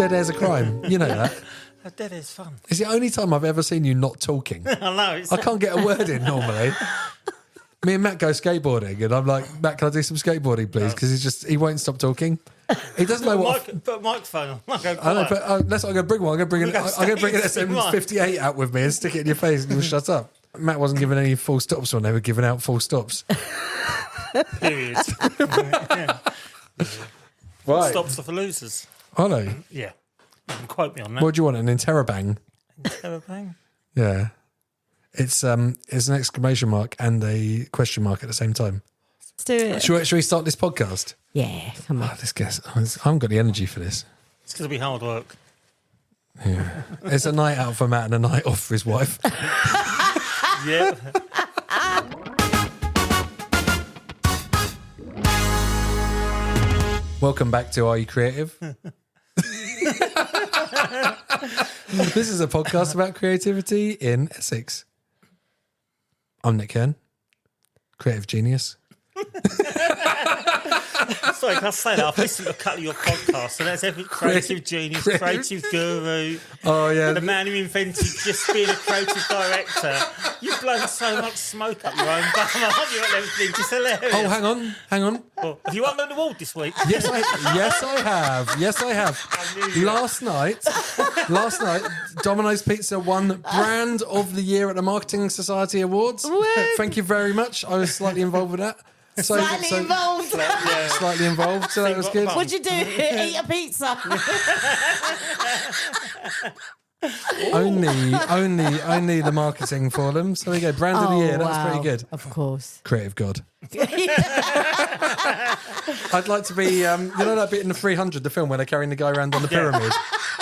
Dead air's a crime. You know that. Dead air's fun. It's the only time I've ever seen you not talking. I know. I can't get a word in normally. Me and Matt go skateboarding, and I'm like, Matt, can I do some skateboarding, please? Because he won't stop talking. He doesn't know what. Put a microphone on. I know, but that's what I'm going to bring one. I'm going to bring an SM58 out with me and stick it in your face, and you'll shut up. Matt wasn't giving any full stops when they were giving out full stops. Period. Right. Stops are for losers. I know. Yeah. You can quote me on that. What do you want? An interrobang? Interrobang? Yeah. It's an exclamation mark and a question mark at the same time. Let's do it. Should we start this podcast? Yeah, come on. This guess I haven't got the energy for this. It's going to be hard work. Yeah. It's a night out for Matt and a night off for his wife. Yeah. Welcome back to Are You Creative? This is a podcast about creativity in Essex. I'm Nick Kern, creative genius. Sorry, can I say that? I've listened to a couple of your podcasts, and that's every creative genius, creative guru. Oh, yeah. The man who invented just being a creative director. You've blown so much smoke up your own bum, aren't you? And everything. It's hilarious. Oh, hang on. Well, have you won the award this week? Yes, I have. Last night, Domino's Pizza won Brand of the Year at the Marketing Society Awards. Woo. Thank you very much. I was slightly involved with that. Slightly involved. Slightly involved, so that was good. What'd you do? Eat a pizza? only the marketing for them. So there you go, Brand of the Year. That's pretty good. Of course. Creative God. I'd like to be, you know that bit in the 300, the film where they're carrying the guy around on the pyramid?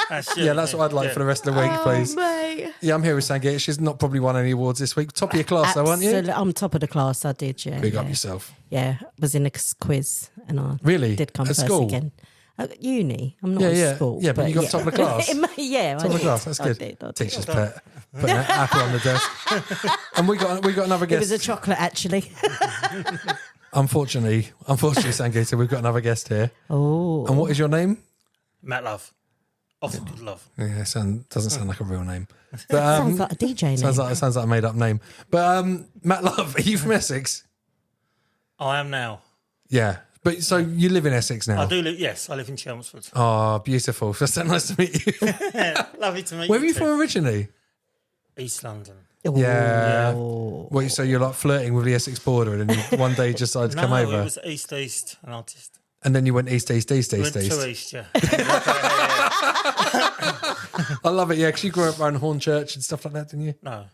That's what I'd like for the rest of the week, please. Mate. Yeah, I'm here with Sangeeta. She's not probably won any awards this week. Top of your class, though, aren't you? I'm top of the class, I did, yeah. Big up yourself. Yeah, was in a quiz and I At did come first school? again. At uni. I'm not at school. Yeah, but you got top of the class. Yeah, Top of the class, that's good. I did. Teacher's pet. Putting an apple on the desk. And we got another It guest. was a chocolate, actually. Unfortunately, Sangeeta, we've got another guest here. Oh. And what is your name? Matt Love. Often good love. Yeah, doesn't sound like a real name. But, Sounds like a DJ name. sounds like a made up name. But Matt Love, are you from Essex? I am now. Yeah. But so you live in Essex now? I do live, yes, I live in Chelmsford. Oh, beautiful. So nice to meet you. Lovely to meet you. Where are you too. from originally? East London. Yeah. Oh. Well, so you're like flirting with the Essex border and then one day you decided to come over. No, it was East, an artist. And then you went east. Went to East, yeah. I love it, yeah, because you grew up around Hornchurch and stuff like that, didn't you? No.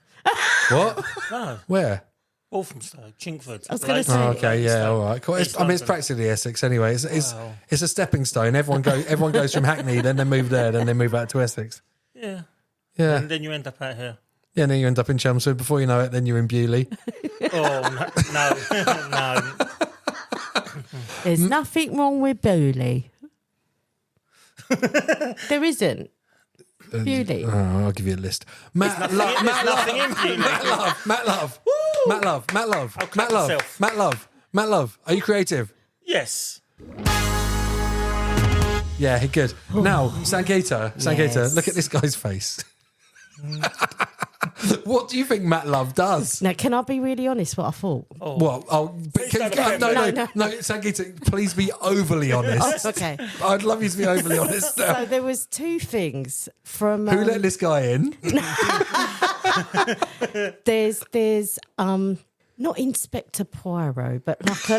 What? No. Where? Walthamstow, Chingford. I was gonna say- Oh, okay, yeah, all right. Cool. East It's London. practically Essex anyway. It's Wow. a stepping stone. Everyone goes from Hackney, then they move there, then they move back to Essex. Yeah. Yeah. And then you end up out here. Yeah, and then you end up in Chelmsford. Before you know it, then you're in Bewley. Oh, no. No. There's nothing wrong with Bewley. There isn't. Bewley. Oh, I'll give you a list. Matt Love. Matt Love. Are you creative? Yes. Yeah, good. Now, Sangeeta, Yes. look at this guy's face. What do you think Matt Love does? Now, can I be really honest what I thought? Oh. What? Oh, don't no, Sangeeta, please be overly honest. Oh, okay. I'd love you to be overly honest. So there was two things from... Who let this guy in? There's not Inspector Poirot, but like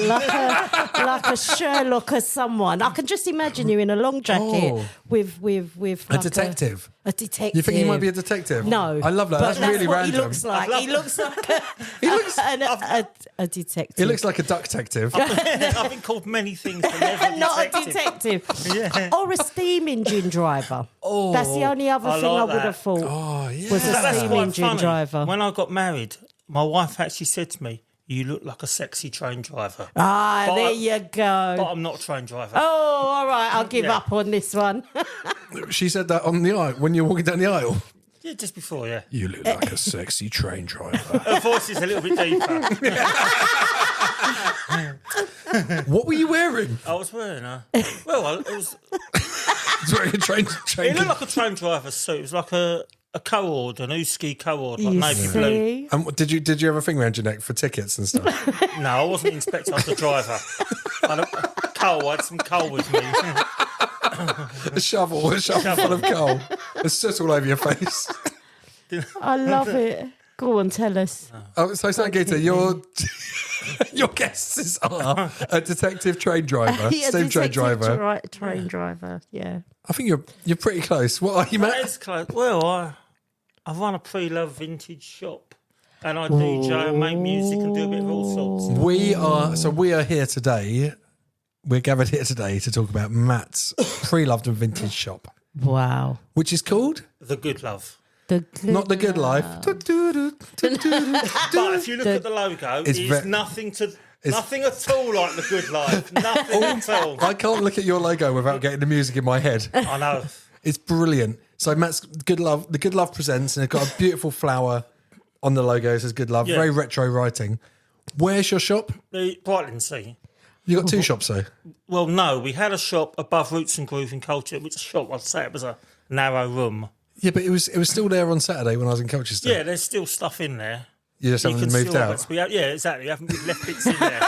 a Sherlock or someone. I can just imagine you in a long jacket with A detective. A detective. You think he might be a detective? No, I love that. but That's really what random. He looks like. He looks like a detective. He looks like a duck detective. I've been called many things, but never not a detective. Yeah. Or a steam engine driver. Oh, That's the only other I thing like I would that. have thought Oh, yeah. was a That's steam quite engine funny. driver. When I got married, my wife actually said to me, "You look like a sexy train driver." Ah, But there you go. But I'm not a train driver. Oh, all right. I'll give up on this one. She said that on the aisle when you're walking down the aisle. Yeah, just before, yeah. You look like a sexy train driver. Her voice is a little bit deeper. What were you wearing? I was wearing a... Well, it was... He's wearing a train. He looked like a train driver suit. It was like a co-ord, an Uski co-ord, like You navy blue. see? And did you have a thing around your neck for tickets and stuff? No, I wasn't the inspector. I was the driver. I had some coal with me. A shovel full of coal. There's soot all over your face. I love it. Go on, tell us. Oh, so Sangeeta, your guesses are a detective train driver, steam train driver. Train driver, yeah. I think you're pretty close. What are you, Matt? That's close. Well, I run a pre-loved vintage shop, and I DJ and make music and do a bit of all sorts. We are here today. We're gathered here today to talk about Matt's pre-loved and vintage shop, Wow. which is called The Good Love. Not the Good Life. But if you look at the logo, it's nothing at all like The Good Life. Nothing at all. I can't look at your logo without getting the music in my head. I know. It's brilliant. So Matt's Good Love, the Good Love presents, and it's got a beautiful flower on the logo. It says Good Love. Yeah. Very retro writing. Where's your shop? The Brightlingsea. You got two shops though. Well, no, we had a shop above Roots and Groove in Colchester, which shop I'd say it was a narrow room. Yeah, but it was still there on Saturday when I was in Colchester. Yeah, there's still stuff in there. You just haven't moved out. Yeah, exactly. We haven't left bits in there.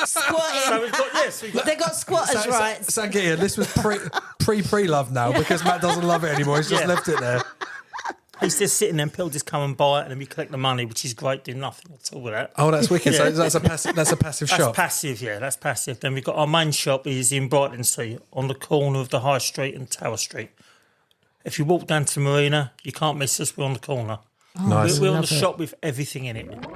Squatting. So we've got They got squatters' rights. Sangeeta, this was pre-love now because Matt doesn't love it anymore. He's just left it there. He's just sitting there and people just come and buy it and then we collect the money, which is great, doing nothing at all with that. Oh, that's wicked. So that's a passive That's shop. passive, yeah, that's passive. Then we've got our main shop is in Brightlingsea on the corner of the High Street and Tower Street. If you walk down to the marina, you can't miss us, we're on the corner. Nice. We're on the shop with everything in it.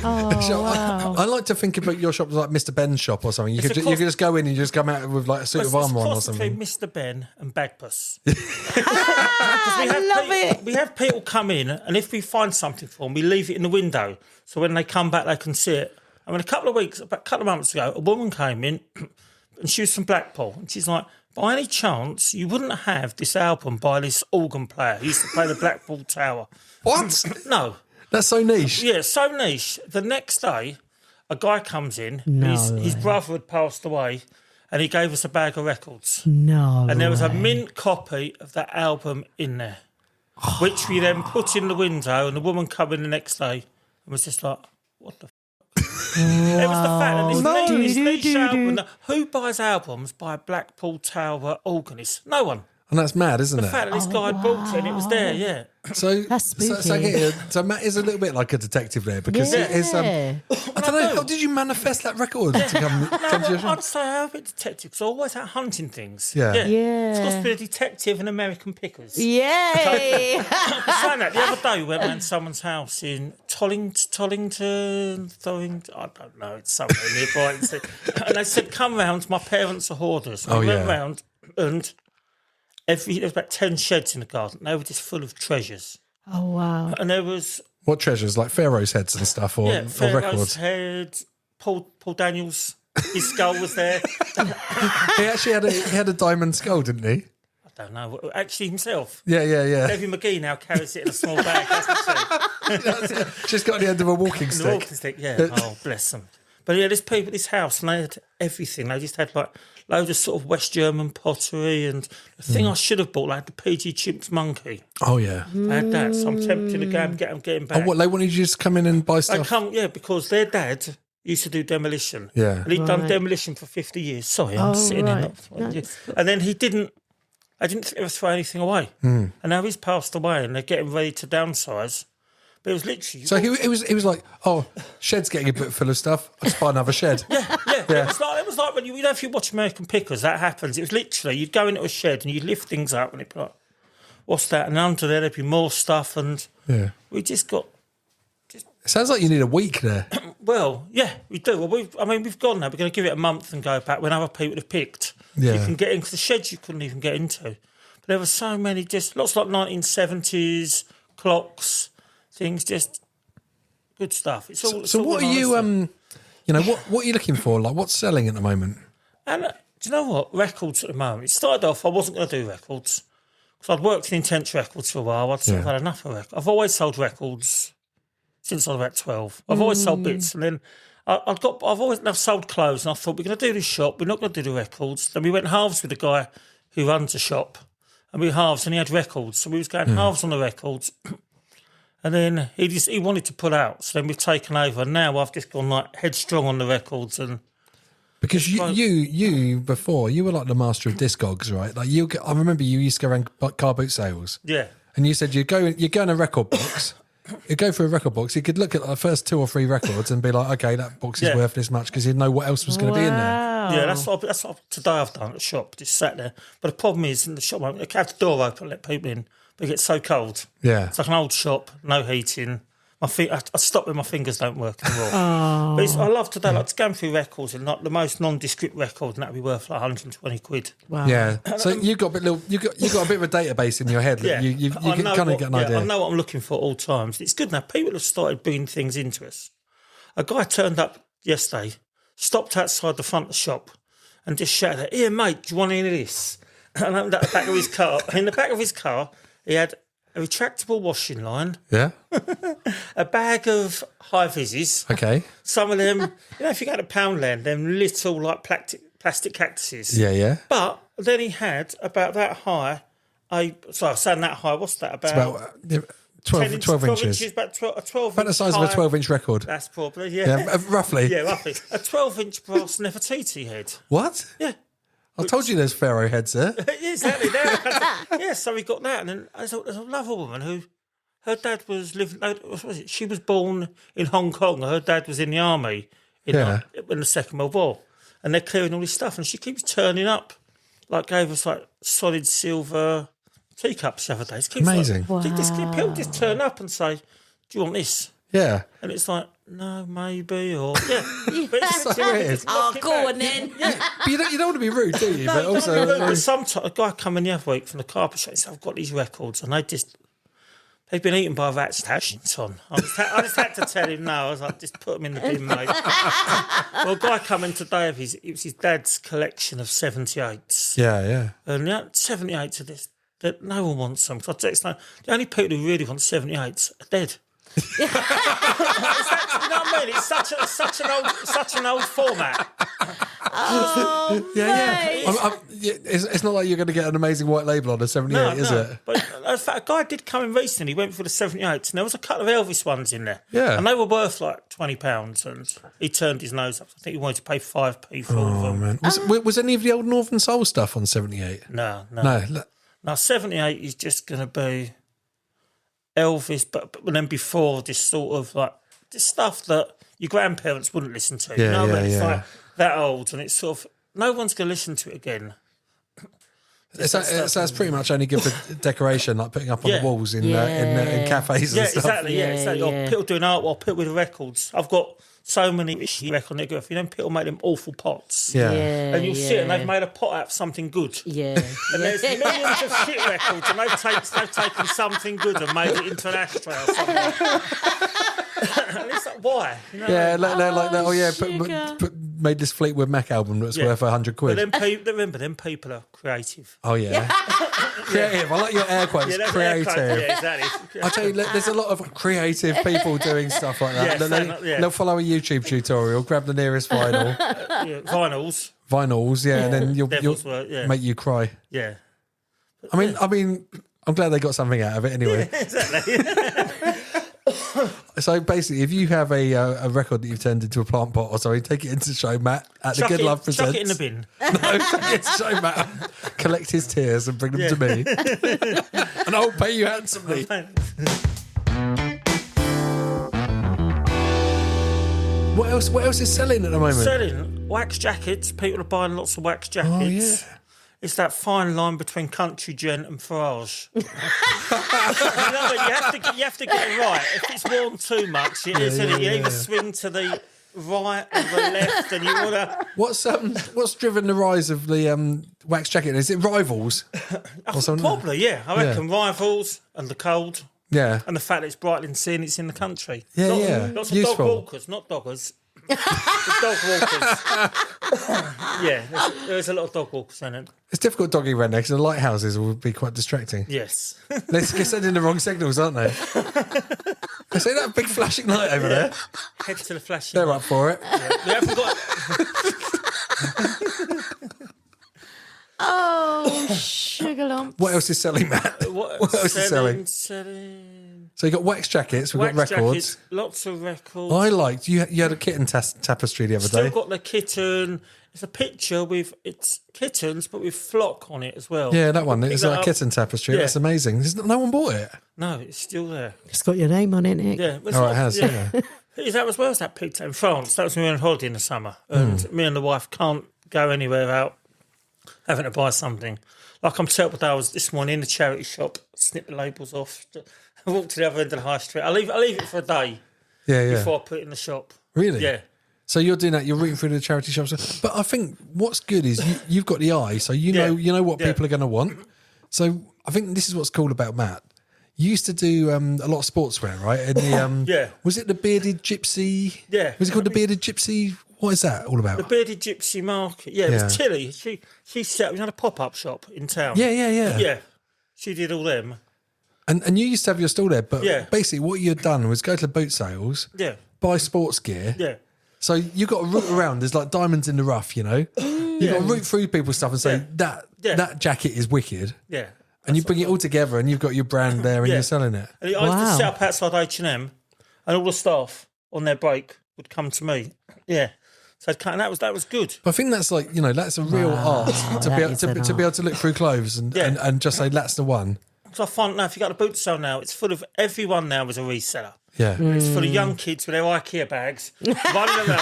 Oh, wow. I like to think about your shop as like Mr. Ben's shop or something. You could just go in and you just come out with like a suit of armour on or something. Mr. Ben and Bagpuss. I love it. We have people come in, and if we find something for them, we leave it in the window. So when they come back, they can see it. I mean, about a couple of months ago, a woman came in, and she was from Blackpool, and she's like, by any chance, you wouldn't have this album by this organ player who used to play the Blackpool Tower? What? No. That's so niche. Yeah, so niche. The next day, a guy comes in. No His brother had passed away, and he gave us a bag of records. No. And there was a mint copy of that album in there, which we then put in the window, and the woman come in the next day and was just like, what the f***? It was the fact that this niche album, who buys albums by a Blackpool Tower Organist? No one. And that's mad, isn't The it? fact that this guy bought it and it was there, yeah. So That's spooky. So Matt is a little bit like a detective there because it's I don't know, how did you manifest that record to come to your shop? I'd say I'm a bit detective because I always out hunting things. Yeah. It's got to be a detective and American pickers. Yay. Saying that, the other day we went round someone's house in Tollington, I don't know, it's somewhere near Brightlingsea. And they said, come round, my parents are hoarders. And we went round and there was about 10 sheds in the garden. They were just full of treasures. Oh, wow. And there was... What treasures? Like Pharaoh's heads and stuff or Pharaoh's records? head, Paul Daniels, his skull was there. He actually had a diamond skull, didn't he? I don't know. Actually, himself. Yeah. Debbie McGee now carries it in a small bag, hasn't she? Just got the end of a walking The stick. walking stick, yeah. Oh, bless them. But yeah, there's people at this house and they had everything. They just had like loads of sort of West German pottery and the thing I should have bought, like the PG Chimps monkey. Oh, yeah. I had that, so I'm tempted to go and get him back. Oh, what, they wanted you to just come in and buy They stuff? come, because their dad used to do demolition. Yeah. And he'd done demolition for 50 years. Sorry, I'm sitting in that. And then I didn't ever throw anything away. And now he's passed away and they're getting ready to downsize. But it was literally... So he was like, oh, shed's getting a bit full of stuff. Let's buy another shed. Yeah. It was like when if you watch American Pickers, that happens. It was literally, you'd go into a shed and you'd lift things up and it'd be like, what's that? And under there'd be more stuff and we just got... It sounds like you need a week there. Well, yeah, we do. Well, we've gone now. We're going to give it a month and go back when other people have picked. Yeah. You can get into the sheds you couldn't even get into. But there were so many, just lots like 1970s clocks, things, just good stuff. It's all. So what are you? What are you looking for? Like, what's selling at the moment? And do you know what? Records at the moment. It started off, I wasn't going to do records because I'd worked in Intense Records for a while. I'd sort of had enough of records. I've always sold records since I was about 12. I've always sold bits, and then I've always sold clothes, and I thought we're going to do this shop. We're not going to do the records. Then we went halves with the guy who runs the shop, and we halves, and he had records, so we was going halves on the records. And then he wanted to pull out, so then we've taken over. And now I've just gone like headstrong on the records, and because you before you were like the master of discogs, right? Like I remember you used to go around car boot sales. Yeah. And you said you go in a record box. You go through a record box. You could look at the first 2 or 3 records and be like, okay, that box is worth this much, because you'd know what else was going to be in there. Yeah, that's what today I've done at the shop. Just sat there. But the problem is in the shop, I have the door open and let people in, but it gets so cold. Yeah, it's like an old shop, no heating. I stop when my fingers don't work anymore. But I love today, like to go through records and like the most nondescript record, and that'd be worth like 120 quid. Wow. Yeah. So you got a bit of a database in your head. That you kind of get an idea. I know what I'm looking for at all times. It's good now. People have started bringing things into us. A guy turned up yesterday, stopped outside the front of the shop, and just shouted, "Here, mate, do you want any of this?" And opened up the back of his car. In the back of his car, he had a retractable washing line. Yeah. A bag of high vises. Okay. Some of them, if you go to Poundland, them little like plastic cactuses. Yeah, yeah. But then he had about that high. Saying that high, what's that about? It's about 12 inches. About 12 about the size of a 12-inch record. That's probably, yeah. Roughly. Yeah, roughly. A 12-inch brass Nefertiti head. What? Yeah. I told you there's pharaoh heads there. Exactly. Yeah, so we got that. And then there's another woman who, her dad was living, she was born in Hong Kong. Her dad was in the army in the Second World War. And they're clearing all this stuff. And she keeps turning up, like gave us like solid silver teacups the other day. Amazing. People just turn up and say, "Do you want this?" Yeah. And it's like, no, maybe, or yeah. But it's so weird. Go on then. But you don't want to be rude, do you? But also, sometimes a guy come in the other week from the carpet shop and said, "I've got these records," and they've been eaten by rats and Washington. I just had to tell him no. I was like, just put them in the bin, mate. Well, a guy come in today it was his dad's collection of 78s. Yeah. And 78s of this, that no one wants them. The only people who really want 78s are dead. You know what I mean? It's such an old format. Oh, yeah. It's not like you're going to get an amazing white label on a 78, is it? But in fact, a guy did come in recently. He went for the 78s, and there was a couple of Elvis ones in there. Yeah, and they were worth like £20. And he turned his nose up. I think he wanted to pay 5p for all of them. Man. Was any of the old Northern Soul stuff on 78? No. Now 78 is just going to be Elvis, but then before this sort of like this stuff that your grandparents wouldn't listen to. You know what I mean? It's like that old, and it's sort of no one's going to listen to it again. So it's pretty much only good for decoration, like putting up on the walls in cafes and stuff. Exactly. Or people doing art, or people with records. I've got so many record negatives. You know, people make them awful pots. Yeah. And you'll see it, and they've made a pot out of something good. Yeah. And there's millions of shit records, and they've taken something good and made it into an ashtray or something. And it's like, why? You know, they're like that. Oh yeah, made this Fleetwood Mac album that's worth £100. But then people are creative. Oh yeah, creative. I like your air quotes. Yeah, creative. Yeah, exactly. I tell you, there's a lot of creative people doing stuff like that. They'll follow a YouTube tutorial, grab the nearest vinyl, vinyls, and then you'll make you cry. Yeah. I mean, I'm glad they got something out of it anyway. Yeah, exactly. So basically, if you have a record that you've turned into a plant pot or something, take it into show Matt at the Good Love Presents. Chuck it in the bin. No, take it to show Matt. Collect his tears and bring them to me. And I'll pay you handsomely. What else is selling at the moment? Selling wax jackets. People are buying lots of wax jackets. Oh, yeah. It's that fine line between country gent and Farrage. You have to get it right. If it's worn too much, it is. You either swing to the right or the left, and you want to. What's driven the rise of the wax jacket? Is it Rivals? Probably, yeah. I reckon Rivals and the cold. Yeah. And the fact that it's Brightlingsea and it's in the country. Yeah, Lots of dog walkers, not doggers. The dog walkers. There's a lot of dog walkers in it. It's difficult dogging around there because the lighthouses will be quite distracting. Yes. They're sending the wrong signals, aren't they? See that big flashing light over there? Head to the flashing. They're up for it. We haven't got. Oh, sugar lump. What else is selling, Matt? What else is selling? So you got wax jackets. We've got records. Jackets, lots of records. I liked you had a kitten tapestry the other Still day. got the kitten. It's a picture with it's kittens, but with flock on it as well. Yeah, that one. Pick It's that like a up. kitten tapestry. Yeah. That's amazing. No one bought it. No, it's still there. It's got your name on it, Nick. Yeah, Oh, it has. Yeah. Is that as well as that picture in France? That was when we were on holiday in the summer, and me and the wife can't go anywhere without having to buy something. Like I'm set up I was this morning in the charity shop, snip the labels off. I walked to the other end of the high street. I leave it for a day Yeah. before I put it in the shop. Really? Yeah. So you're doing that. You're rooting through the charity shops. But I think what's good is you've got the eye, so you know what people are going to want. So I think this is what's cool about Matt. You used to do a lot of sportswear, right? In the was it the Bearded Gypsy? Yeah. Was it called the Bearded Gypsy? What is that all about? The Bearded Gypsy Market. Yeah, it was Tilly. She set up, we had a pop-up shop in town. Yeah. Yeah. She did all them. And you used to have your stall there, but Yeah. basically what you had done was go to the boot sales, Yeah. buy sports gear. Yeah. So you got to root around. There's like diamonds in the rough, you know. You got to root through people's stuff and say that jacket is wicked. Yeah. And you bring it all together, and you've got your brand there, and you're selling it. And I used to set up outside H&M, and all the staff on their break would come to me. Yeah. So and that was good. But I think that's like that's a real art to be able to look through clothes and just say that's the one. So I find now if you got a boot sale now, it's full of everyone now is a reseller. Yeah. It's full of young kids with their IKEA bags running around.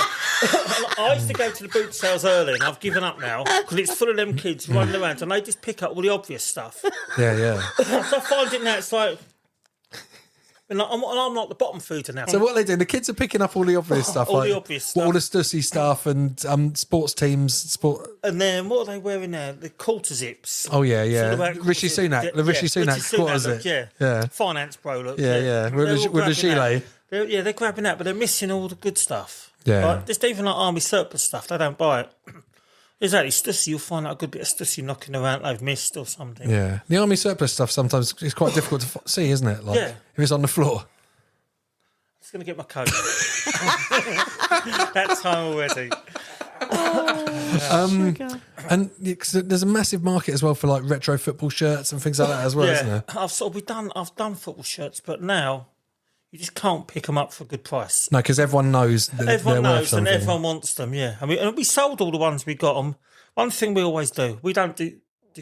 I used to go to the boot sales early, and I've given up now because it's full of them kids running around, and they just pick up all the obvious stuff. Yeah. So I find it now, it's like, and I'm like the bottom feeder now. So what are they doing? The kids are picking up all the obvious stuff, All like the obvious stuff. all the stussy stuff and sports teams, And then what are they wearing now? The quarter zips. Oh yeah. About Rishi Sunak, the Rishi Sunak, what is look, it? Yeah. Finance bro look. Yeah. With They're all the grabbing gilet. that. They're grabbing that, but they're missing all the good stuff. Yeah. Like, just even like army surplus stuff, they don't buy it. Exactly, stussy, you'll find a good bit of stussy knocking around they've missed or something. Yeah. The army surplus stuff sometimes is quite difficult to see, isn't it? Like if it's on the floor. I'm just going to get my coat. That time already. And cause there's a massive market as well for like retro football shirts and things like that as well, isn't there? I've done football shirts, but now you just can't pick them up for a good price. No, because everyone knows that Everyone they're worth knows and something. everyone wants them, yeah. I mean, and we sold all the ones we got them. One thing we always do, we don't do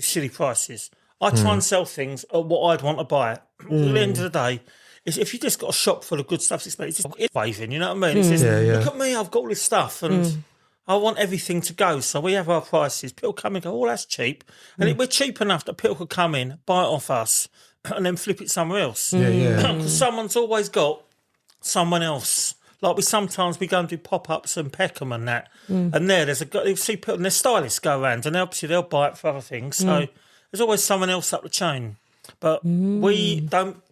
silly prices. I try and sell things at what I'd want to buy. At the end of the day, if you just got a shop full of good stuff, it's just waving, you know what I mean? It's just, look at me, I've got all this stuff and I want everything to go. So we have our prices. People come and go, oh, that's cheap. And we're cheap enough that people could come in, buy it off us and then flip it somewhere else. Yeah. Because someone's always got someone else. Like sometimes we go and do pop-ups and Peckham and that. And you see people, and their stylists go around and obviously they'll buy it for other things. So there's always someone else up the chain. But we don't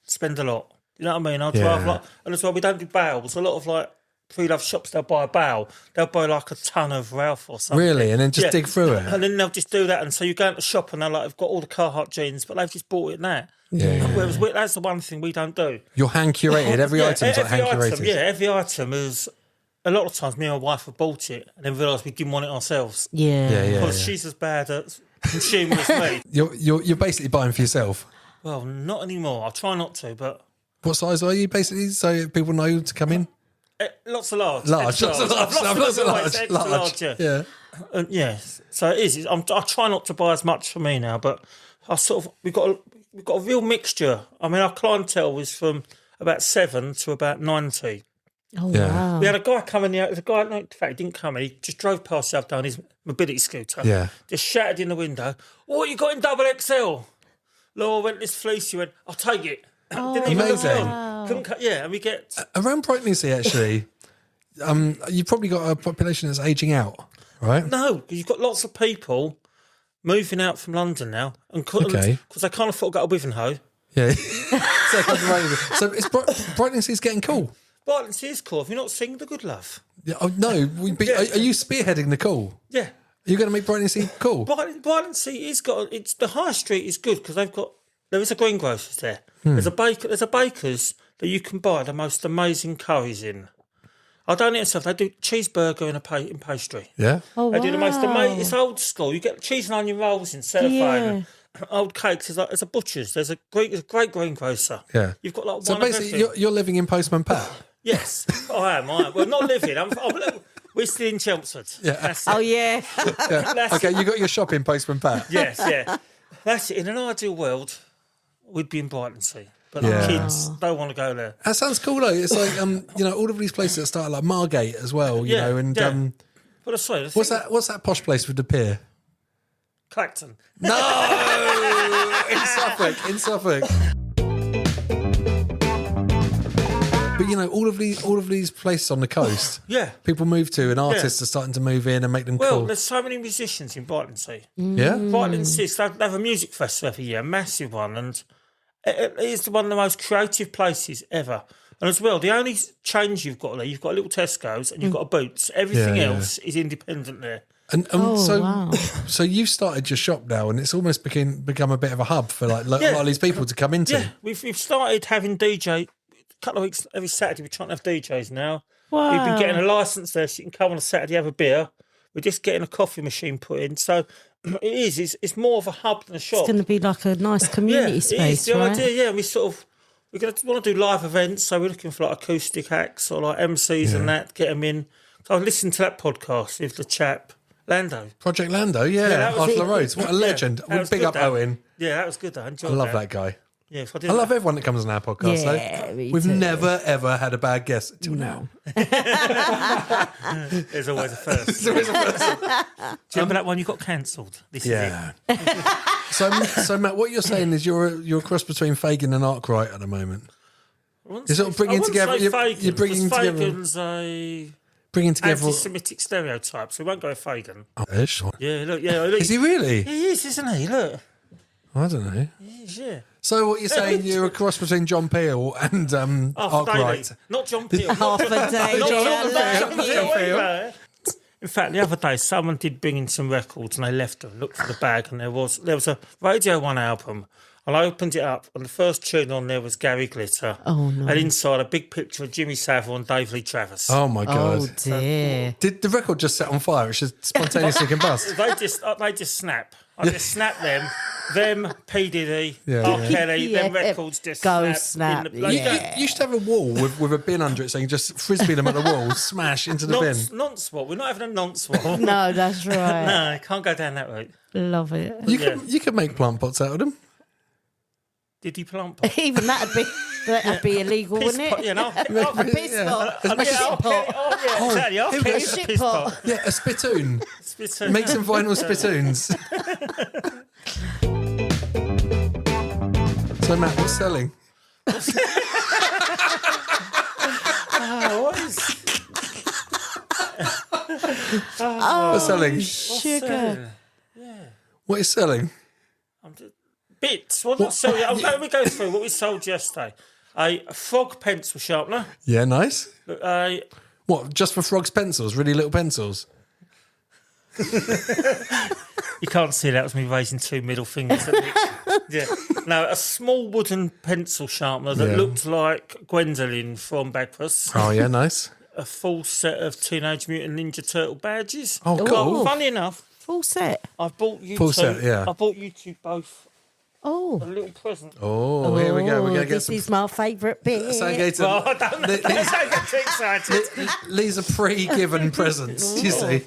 spend a lot. You know what I mean? I'd rather and as well, we don't do bales. A lot of like pre-loved shops, they'll buy a bale. They'll buy like a ton of Ralph or something. Really? And then just dig through it? And then they'll just do that. And so you go into the shop and they've got all the Carhartt jeans, but they've just bought it in that. Yeah. Whereas that's the one thing we don't do. You're hand curated. Every item's like hand curated. Every item is. A lot of times, me and my wife have bought it and then realised we didn't want it ourselves. Yeah. Because she's as bad at consuming as me. You're basically buying for yourself. Well, not anymore. I try not to, but What size are you basically, so people know to come in? lots of large. Lots of large. Yeah. Yes. So it is. I try not to buy as much for me now, but we've got a real mixture. I mean, our clientele is from about 7 to about 90. Oh, Yeah. wow. We had a guy coming out. The guy, no, in fact, he didn't come in. He just drove past the other day on his mobility scooter. Yeah. Just shouted in the window, "What you got in double XL?" Laura went this fleece. He went, "I'll take it." Didn't even look Amazing. on. Couldn't cut. Yeah, and we get Around Brightlingsea, actually, you've probably got a population that's ageing out, right? no. 'Cause you've got lots of people moving out from London now, and Okay. because they can't afford to go to Wivenhoe. Yeah. So it's Brightlingsea getting cool. Brightlingsea is cool. Have you not seen The Good Love? Yeah, oh, no, are you spearheading the cool? Yeah. Are you going to make Brightlingsea cool? Brightlingsea is the high street is good because there is a greengrocer's there. There's a baker's. that you can buy the most amazing curries in. I don't know stuff. They do cheeseburger in pastry. Yeah. Oh, They do the most wow. amazing. It's old school. You get cheese and onion rolls in cellophane. Old cakes. There's a butcher's. There's a great greengrocer. Yeah. You've got like So one of basically, everything. you're living in Postman Pat. Yes, I am. Well, not living. We're still in Chelmsford. Yeah. That's it. Oh, yeah. Yeah. Okay, you got your shop in Postman Pat. Yes, yeah. That's it. In an ideal world, we'd be in Brightlingsea. But Yeah. the kids don't want to go there. That sounds cool though. It's like all of these places that start like Margate as well. You Yeah, know, and yeah. But I swear, what's that posh place with the pier? Clacton. No, in Suffolk. But all of these places on the coast, Yeah. people move to, and artists are starting to move in and make them Well, cool. there's so many musicians in Brightlingsea. Yeah, Brightlingsea, they have a music festival every year, a massive one, and it is one of the most creative places ever. And as well, the only change you've got there, you've got a little Tesco's and you've got a Boots. Everything Yeah, else is independent there. and wow. so you've started your shop now, and it's almost become a bit of a hub for like a lot of these people to come into. Yeah, we've started having DJ. A couple of weeks every Saturday. We're trying to have DJs now. Wow. We've been getting a license there, so you can come on a Saturday, have a beer. We're just getting a coffee machine put in, so it's more of a hub than a shop. It's going to be like a nice community It space, is the right? idea. Yeah, we're going to want to do live events, so we're looking for like acoustic acts or like MCs and that. Get them in. So I listened to that podcast with the chap Lando. Project Lando, that was After it. the Roads, what a legend! that was Big good, up that. Owen. Yeah, that was good. I enjoyed I love that guy. Yeah, if I did I love that. everyone that comes on our podcast. Yeah, though. me We've too. never ever had a bad guest until now. There's always a first. There is a person. Do you remember that one you got cancelled? This Yeah. So Matt, what you're saying is you're a cross between Fagin and Arkwright at the moment. You're sort of bringing together. You're bringing together. Fagan's a Bringing together. anti-Semitic stereotype, so we won't go with Fagan. Oh, ish. Yeah, look, look. Is he really? He is, isn't he? Look. I don't know. He is, yeah. So what you're saying? You're a cross between John Peel and Half a day, Arkwright. not John Peel. Half a day. Not yeah, John Peel either. In fact, the other day, someone did bring in some records and they left them, looked for the bag, and there was a Radio 1 album. And I opened it up, and the first tune on there was Gary Glitter. Oh, no. And inside, a big picture of Jimmy Savile and Dave Lee Travis. Oh my god! Oh, dear. Did the record just set on fire? It should spontaneously combust. They just snap. I just snap them. Them, P. Diddy, Yeah, R. yeah. Kelly, them records just Go snap. snap, In the, yeah. You should have a wall with a bin under it, so you can just frisbee them at the wall, smash into the bin. Nonce wall. We're not having a nonce wall. No, that's right. No, can't go down that route. Love it. You can make plant pots out of them. Did he plump? Even that'd be illegal, wouldn't it? You know? A piss pot. Let's make A shit pot. Exactly. I'll who get makes a shit piss pot? pot. Yeah, a spittoon. Spittoon. Make some vinyl spittoons. So Matt, what's selling? What is What's selling? Sugar. What is selling? bits? Sorry, let me go through what we sold yesterday. A frog pencil sharpener. Yeah, nice. A What, just for frogs' pencils? Really little pencils? You can't see that was me raising two middle fingers at Nick. Yeah. No, a small wooden pencil sharpener that looked like Gwendolyn from Bagpuss. Oh, yeah, nice. A full set of Teenage Mutant Ninja Turtle badges. Oh, cool. Funny enough, Full set. I bought you Full two. set, yeah. I bought you two both a Oh. little present. Oh, here we go. We're going to get This some... is my favourite bit. So I Well, I don't know. Don't get too excited. These are pre-given presents, you see.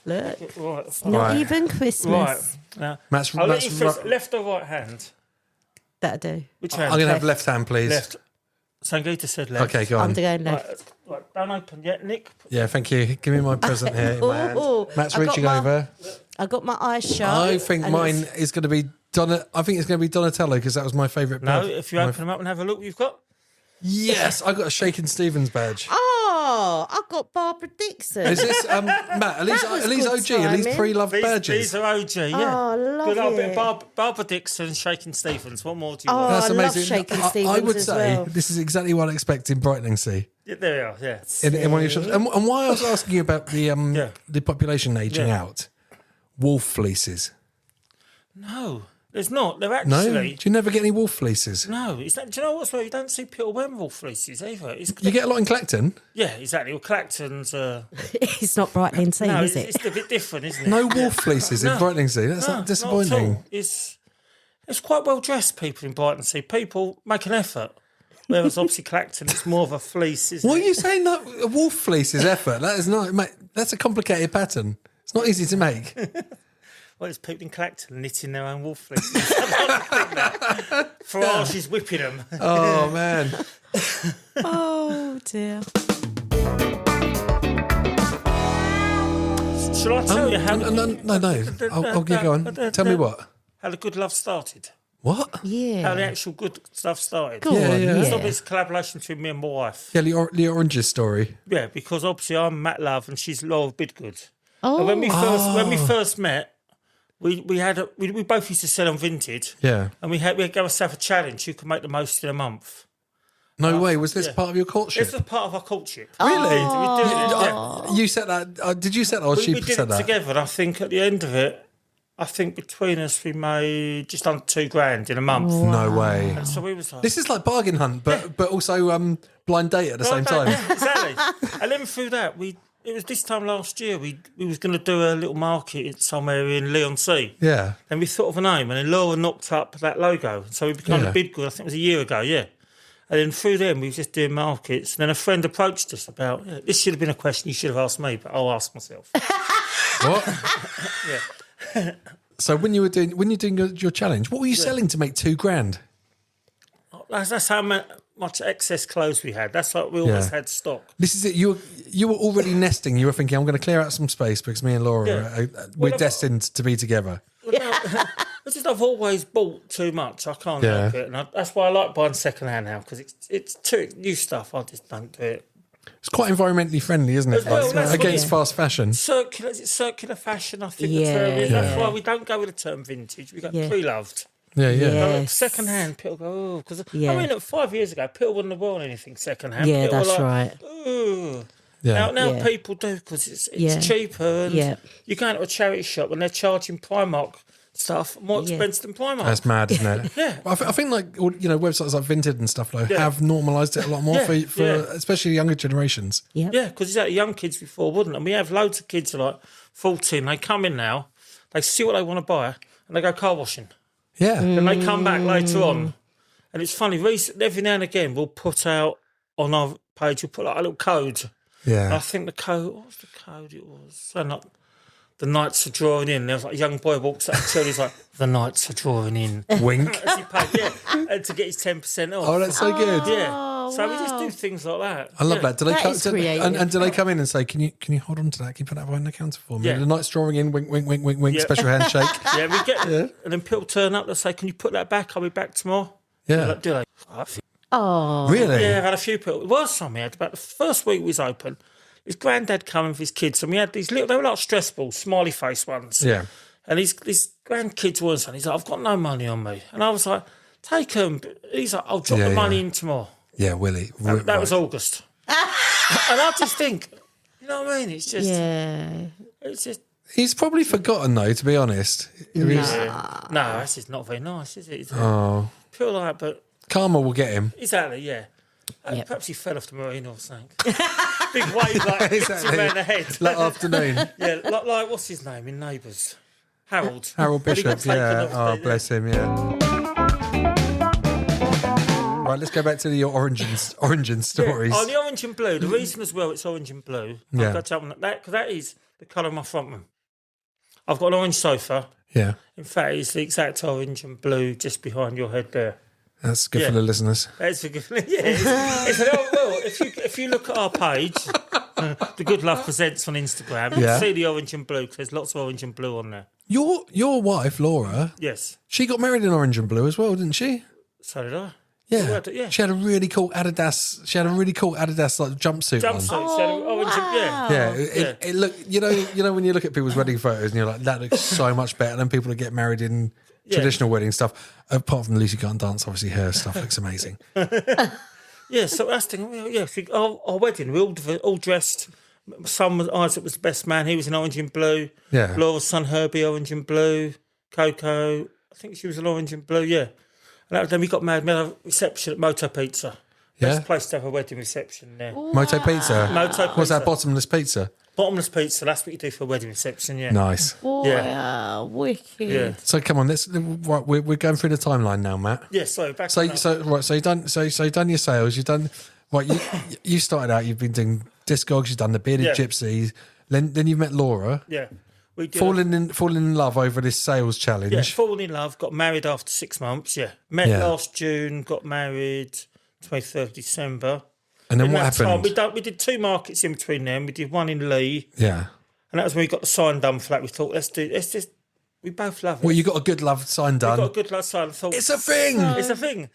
Look, Right. not Right. even Christmas. Right. Now, Matt's, I'll let Matt's you first. Left or right hand? That'll do. Which I'm hand? going to have left hand, please. Left. Sangeeta said left. Okay, go I'm on. going left. Right, don't open yet, Nick. Yeah, thank you. Give me my present here in my hand. Ooh, Matt's I got reaching my- over. I got my eyes shut. I think and mine it's- is going to be I think it's going to be Donatello because that was my favourite. No, badge. if you open them up and have a look, what you've got. Yes, I got a Shakin' Stevens badge. Oh, I got Barbara Dixon. Is this Matt? Are these That was OG? Are these good timing. pre-loved badges? These are OG, yeah. Oh, love Good old bit it. of Barbara Dixon, Shakin' Stevens. What more do you Oh, want? That's I love amazing. Shakin' I Stevens would as say well. this is exactly what I expect in Brightlingsea. Yeah, there we are, yeah. In one of your shops. And why I was asking you about the population aging Yeah. out, wolf fleeces. No. There's not. They're No? actually... Do you never get any wolf fleeces? No. It's not, do you know what's wrong? You don't see people wearing wolf fleeces either. You get a lot in Clacton? Yeah, exactly. Well, Clacton's... It's not Brightlingsea, no, is it? it's a bit different, isn't it? No wolf fleeces in Brightlingsea. That's No, not disappointing. Not at all. It's quite well dressed people in Brightlingsea. People make an effort. Whereas obviously Clacton, it's more of a fleece, isn't What it? are you saying? That a wolf fleece is effort? That is not, mate. That's a complicated pattern. It's not easy to make. Well, it's people in Clacton knitting their own wolf fleeces. Farrage is whipping them. Oh man. Oh dear. Shall I tell you how? No. Go on. Tell me what. How the good love started. What? Yeah. How the actual good stuff started. Go on, It's yeah. obviously a collaboration between me and my wife. Yeah, the oranges story. Yeah, because obviously I'm Matt Love and she's Laura Bidgood. Oh. And when we first met, we both used to sell on Vinted. Yeah. And we had go us have a challenge. Who could make the most in a month? No way. Was this part of your courtship? This was part of our courtship. Really? We did it. Yeah. You said that. Did you set that, or We she did said it that? together, and I think at the end of it, between us we made just under $2,000 in a month. No way. And so we was like, This is like bargain hunt, but also blind date at the same time. Yeah, exactly. And then through that, it was this time last year, we was going to do a little market somewhere in Leigh-on-Sea. Yeah. And we thought of a name, and then Laura knocked up that logo. So we became Yeah. a Bidgood, I think it was a year ago, yeah. And then through them, we were just doing markets. And then a friend approached us about, this should have been a question you should have asked me, but I'll ask myself. What? Yeah. So when you're doing your challenge, what were you selling to make $2,000? That's how much excess clothes we had. That's like we always had stock. This is it. You were already nesting. You were thinking, I'm going to clear out some space because me and Laura we're destined to be be It's just I've always bought too much. I can't help it, and that's why I like buying second hand now because it's too new stuff. I just don't do it. It's quite environmentally friendly, isn't it? Well, that's Against fast fashion. Circular fashion, I think the Yeah, term is. yeah. That's why we don't go with the term vintage. We go pre-loved. Yeah. Yes. Second hand, people go, oh, because Yeah. I mean, 5 years ago, people wouldn't have worn anything second hand. Yeah, People were that's like, right. Ooh. Yeah. Now Yeah. people do because it's Yeah. cheaper. And Yeah. you go into a charity shop and they're charging Primark stuff more Yeah. expensive than Primark. That's mad, isn't it? Yeah. I think like websites like Vinted and stuff like have normalised it a lot more for especially younger generations. Yeah. Yeah, because it's young kids before, wouldn't it? And we have loads of kids who are like 14. They come in now, they see what they want to buy, and they go car washing. Yeah. And they come back later on. And it's funny, every now and again, we'll put out on our page, we'll put like a little code. And I Yeah. think the code, what was the code it was? So not, the nights are drawing in. There was like a young boy walks up and he's like, the nights are drawing in. Wink. As he paid, and to get his 10% off. Oh, that's so good. Yeah. So we just do things like that. I love that. Do they That come is creative. and do they come in and say, "Can you hold on to that? Can you put that behind the counter for me?" Yeah. The night's drawing in. Wink, wink, wink, wink, wink. Yeah. Special handshake. Yeah, we get, and then people turn up. They say, "Can you put that back? I'll be back tomorrow." Yeah. Like, do they? Oh. Really? Yeah, I've had a few people. It was some we had about the first week we was open. His granddad coming with his kids, and we had these little. They were like stress balls, smiley face ones. Yeah. And his grandkids were saying, he's like, "I've got no money on me," and I was like, "Take them." He's like, "I'll drop Yeah, the money yeah. in tomorrow." Yeah, Willie. That was August. And I just think, you know what I mean? It's just, it's just. He's probably forgotten though, to be honest. No, that's just not very nice, is it? Oh, Feel like, but karma will get him. exactly, yeah. Yep. Perhaps he fell off the marine or something. Big wave like hit him around the head. That afternoon. Yeah, like what's his name in Neighbours? Harold. Harold But he got Bishop, taken yeah. off Oh, bless him, yeah. Right, let's go back to your origin stories. Oh, the orange and blue. The reason as well it's orange and blue. Yeah. I've got to tell them that because that is the colour of my front room. I've got an orange sofa. Yeah, In fact, it's the exact orange and blue just behind your head there. that's good Yeah. for the listeners. That's a good. Yeah, it's well. If you look at our page, the Good Love Presents on Instagram, Yeah. you'll see the orange and blue because there's lots of orange and blue on there. Your wife, Laura, Yes. she got married in orange and blue as well, didn't she? So did I. Yeah. Yeah. She had a really cool Adidas. She had a really cool Adidas like jumpsuit on. Jumpsuit. orange and, yeah. Yeah, it look. You know when you look at people's wedding photos and you're like, that looks so much better than people that get married in traditional wedding stuff. Apart from the Lucy Can't Dance, obviously her stuff looks amazing. Yeah, so that's the thing. Yeah, our wedding, we all dressed. Son was Isaac was the best man. He was in orange and blue. Yeah. Laura's son Herbie, orange and blue. Coco, think she was an orange and blue, yeah. And then we got married. We had a reception at Moto Pizza. Yeah. Best place to have a wedding reception there. Moto Pizza. Moto What's that? Pizza. Bottomless pizza. Bottomless pizza. That's what you do for a wedding reception. Yeah. Nice. Wow, wicked. Yeah. So come on, we're going through the timeline now, Matt. Yeah. So back. So you've done your sales. You've done you started out. You've been doing discogs. You've done the Bearded Gypsies. Then you met Laura. Yeah. We did falling in love over this sales challenge. Yeah. Fallen in love. Got married after 6 months. Yeah. Met last June. Got married 23rd December. And then what happened? We did 2 markets in between them. We did one in Lee. Yeah. And that was when we got the sign done for that. We thought, we both love it. Well, you got a good love sign done. We got a good love sign. I thought, It's a thing. It's a thing.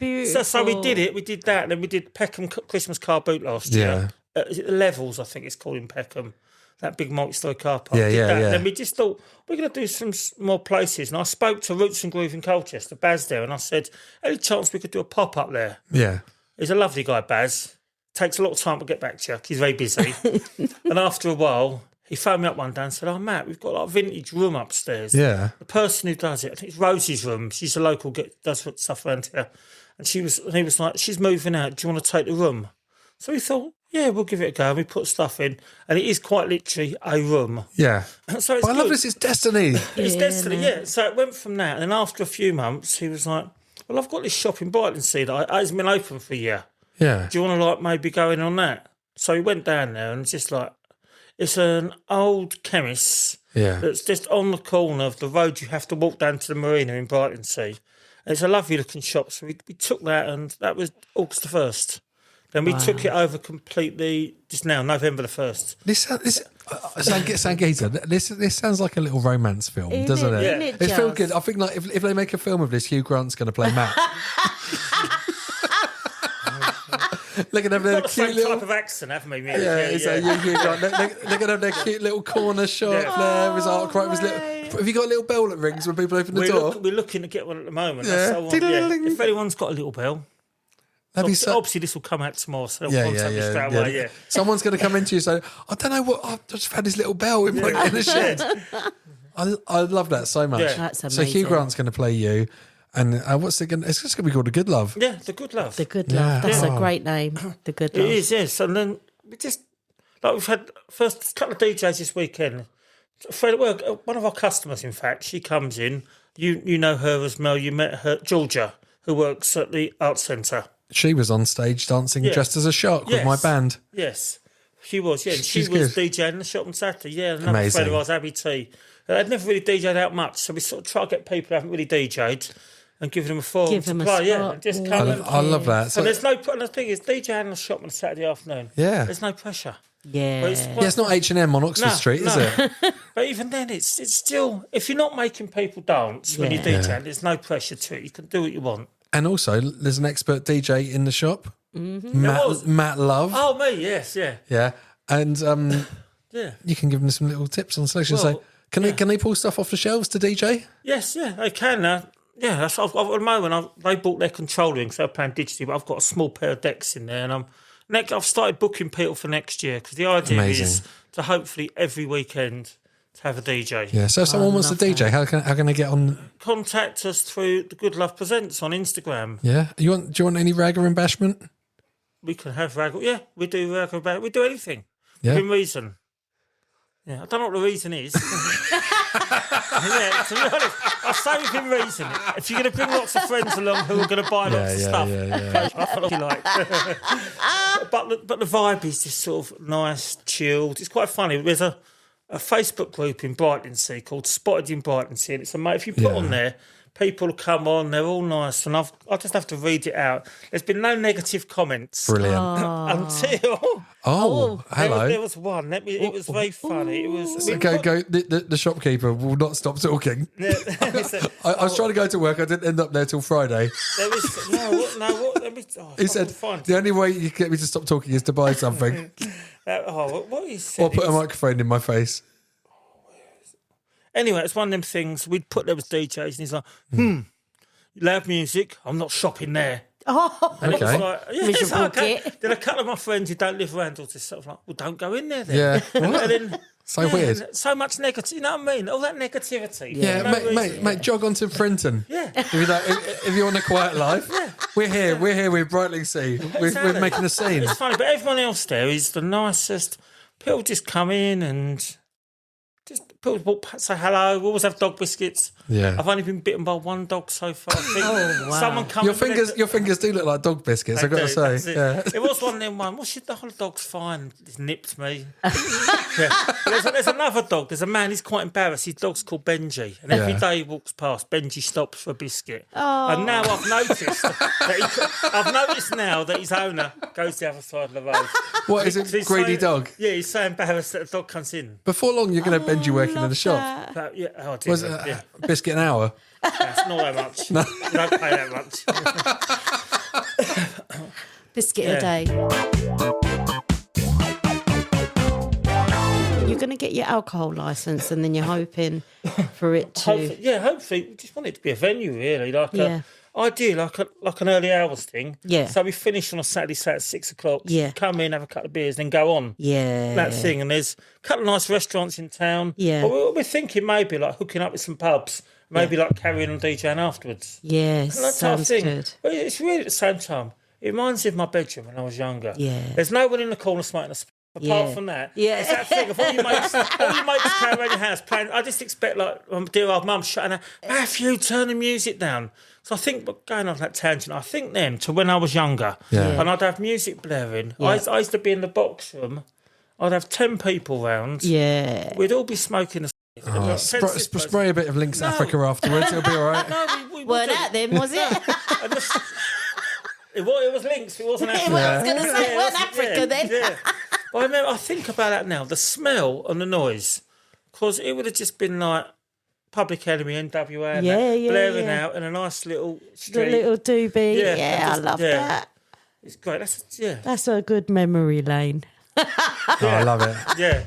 So we did it. We did that. And then we did Peckham Christmas car boot last year. Is it the Levels, I think it's called in Peckham. That big multi-story car park. Yeah. And then we just thought, we're going to do some more places. And I spoke to Roots and Groove in Colchester, Baz there, and I said, any chance we could do a pop-up there? Yeah. He's a lovely guy, Baz. Takes a lot of time to get back to you. He's very busy. And after a while, he phoned me up one day and said, oh, Matt, we've got like a vintage room upstairs. Yeah. The person who does it, I think it's Rosie's room. She's a local, does stuff around here. And he was like, she's moving out. Do you want to take the room? So we thought, yeah, we'll give it a go. And we put stuff in. And it is quite literally a room. Yeah. So it's I love this. It's destiny. It's destiny, yeah. So it went from that. And then after a few months, he was like, well, I've got this shop in Brightlingsea that hasn't been open for a year. Yeah. Do you want to like maybe go in on that? So we went down there and just like, it's an old chemist that's just on the corner of the road you have to walk down to the marina in Brightlingsea. And it's a lovely looking shop. So we took that, and that was August the 1st. Then we took it over completely just now, November the 1st. Sangeeta, this sounds like a little romance film, doesn't it? Yeah. It feels good. I think like if they make a film of this, Hugh Grant's going to play Matt. Look at them, their Got the cute same little type of accent, haven't we? Hugh Grant. Look at them, their cute little corner shop there. His art crime was little. Have you got a little bell that rings when people open the door? We're looking to get one at the moment. Yeah. If anyone's got a little bell. Obviously, this will come out tomorrow, so they'll contact me straight away. Yeah. Someone's going to come into you and say, I don't know what, I've just had this little bell in the shed. I love that so much. Yeah. That's So Hugh amazing. Grant's going to play you. And what's it going to, it's just going to be called The Good Love. Yeah, The Good Love. The Good Love. That's Yeah. a great name. The Good Love. It is, yes. And then we just, like we've had first couple of DJs this weekend. A friend at work, one of our customers, in fact, she comes in. You know her as Mel. You met her, Georgia, who works at the Arts Centre. She was on stage dancing dressed as a shark with my band. Yes, she was, yeah. And she She's was good. DJing in the shop on Saturday, yeah. Another Amazing. friend of ours, Abby T. I'd never really DJ'd out much, so we sort of try to get people who haven't really DJ'd and give them a forum Give to them a play, yeah. spot. And just come and, I love that. So, and there's no, and the thing is, DJing in the shop on a Saturday afternoon, yeah. there's no pressure. Yeah. But It's not H&M on Oxford Street, is it? But even then, it's still, if you're not making people dance when you're DJing, there's no pressure to it. You can do what you want. And also, there's an expert DJ in the shop, Mm-hmm. Matt Love. Oh, me, yes, yeah. Yeah. And Yeah. you can give them some little tips on selection. Well, So, can they pull stuff off the shelves to DJ? Yes, yeah, they can. Yeah, that's, at the moment, they bought their controller because they're playing digitally, but I've got a small pair of decks in there, and I've started booking people for next year because the idea is to hopefully every weekend to have a DJ. Yeah. So if someone wants to DJ, how can they get on? Contact us through The Good Love Presents on Instagram. Yeah. Do you want any rag or embashment? We can have raggle. Yeah, we do raggle about. We do anything. Yeah. Within reason. Yeah, I don't know what the reason is. Yeah, to be honest, I'll say within reason. If you're going to bring lots of friends along who are going to buy lots of stuff, I feel like you like. but the vibe is just sort of nice, chilled. It's quite funny. There's a Facebook group in Brightlingsea called Spotted in Brightlingsea, and it's if you put on there, people come on, they're all nice, and I just have to read it out. There's been no negative comments. Brilliant. Until hello. there was one. It was very funny. It was Go. The shopkeeper will not stop talking. I was trying to go to work. I didn't end up there till Friday. There was what? Let me. He said the only way you can get me to stop talking is to buy something what he said? or put a microphone in my face. Anyway, it's one of them things. We'd put there was DJs, and he's like, loud music. I'm not shopping there. Oh, And it was Okay. like, yeah, Miserable it's okay. git. Then a couple of my friends who don't live around was just sort of like, well, don't go in there then. Yeah. And then, So weird. So much negativity, you know what I mean? All that negativity. Yeah, for no mate, reason. jog onto Frenton. Yeah. If you want a quiet life, we're here with Brightlingsea. We're Exactly. making a scene. It's funny, but everyone else there is the nicest. People just come in and just people walk, say hello. We always have dog biscuits. Yeah. I've only been bitten by one dog so far. I think Oh, wow. someone come Your fingers do look like dog biscuits, I've got to say. Yeah. It was one of them one. What's the whole dog's fine? It's nipped me. There's another dog. There's a man. He's quite embarrassed. His dog's called Benji, and every Yeah. day he walks past, Benji stops for a biscuit. And now I've noticed now that his owner goes the other side of the road. What is it? He's Greedy so- dog. Yeah, he's so embarrassed that the dog comes in. Before long, you're going to have Benji working in the shop. But, yeah, oh, dear, Was it yeah. a biscuit an hour? That's not that much. You don't pay that much. biscuit Yeah. a day. You're going to get your alcohol license, and then you're hoping for it to. Hopefully, we just want it to be a venue, really. Yeah. Ideally, like an early hours thing. Yeah. So we finish on a Saturday at 6 o'clock. Yeah. Come in, have a couple of beers, then go on. Yeah. That thing. And there's a couple of nice restaurants in town. Yeah. But we're thinking maybe like hooking up with some pubs, maybe like carrying on DJing afterwards. Yes, And that type of sounds thing. good. But it's really at the same time. It reminds me of my bedroom when I was younger. Yeah. There's no one in the corner smoking a apart Yeah. from that. Yeah. It's that thing of all you mates carry around your house playing. I just expect like my dear old mum shutting out, Matthew, turn the music down. So I think, but going on that tangent, I think then to when I was younger, Yeah. and I'd have music blaring. Yeah. I used to be in the box room. I'd have 10 people round. Yeah. We'd all be smoking a Oh, spray a bit of Lynx Africa afterwards, it'll be all right. No, we Weren't wouldn't. that then, was it? And it was Lynx, it wasn't Africa. I was going to say, Yeah, weren't it Africa yeah, then? Yeah. But I think about that now, the smell and the noise, because it would have just been like Public Enemy, NWA, and that, blaring out in a nice little The street. little doobie. Yeah, Yeah, just- I love yeah. that. It's great. That's a good memory lane. Oh, I love it. Yeah.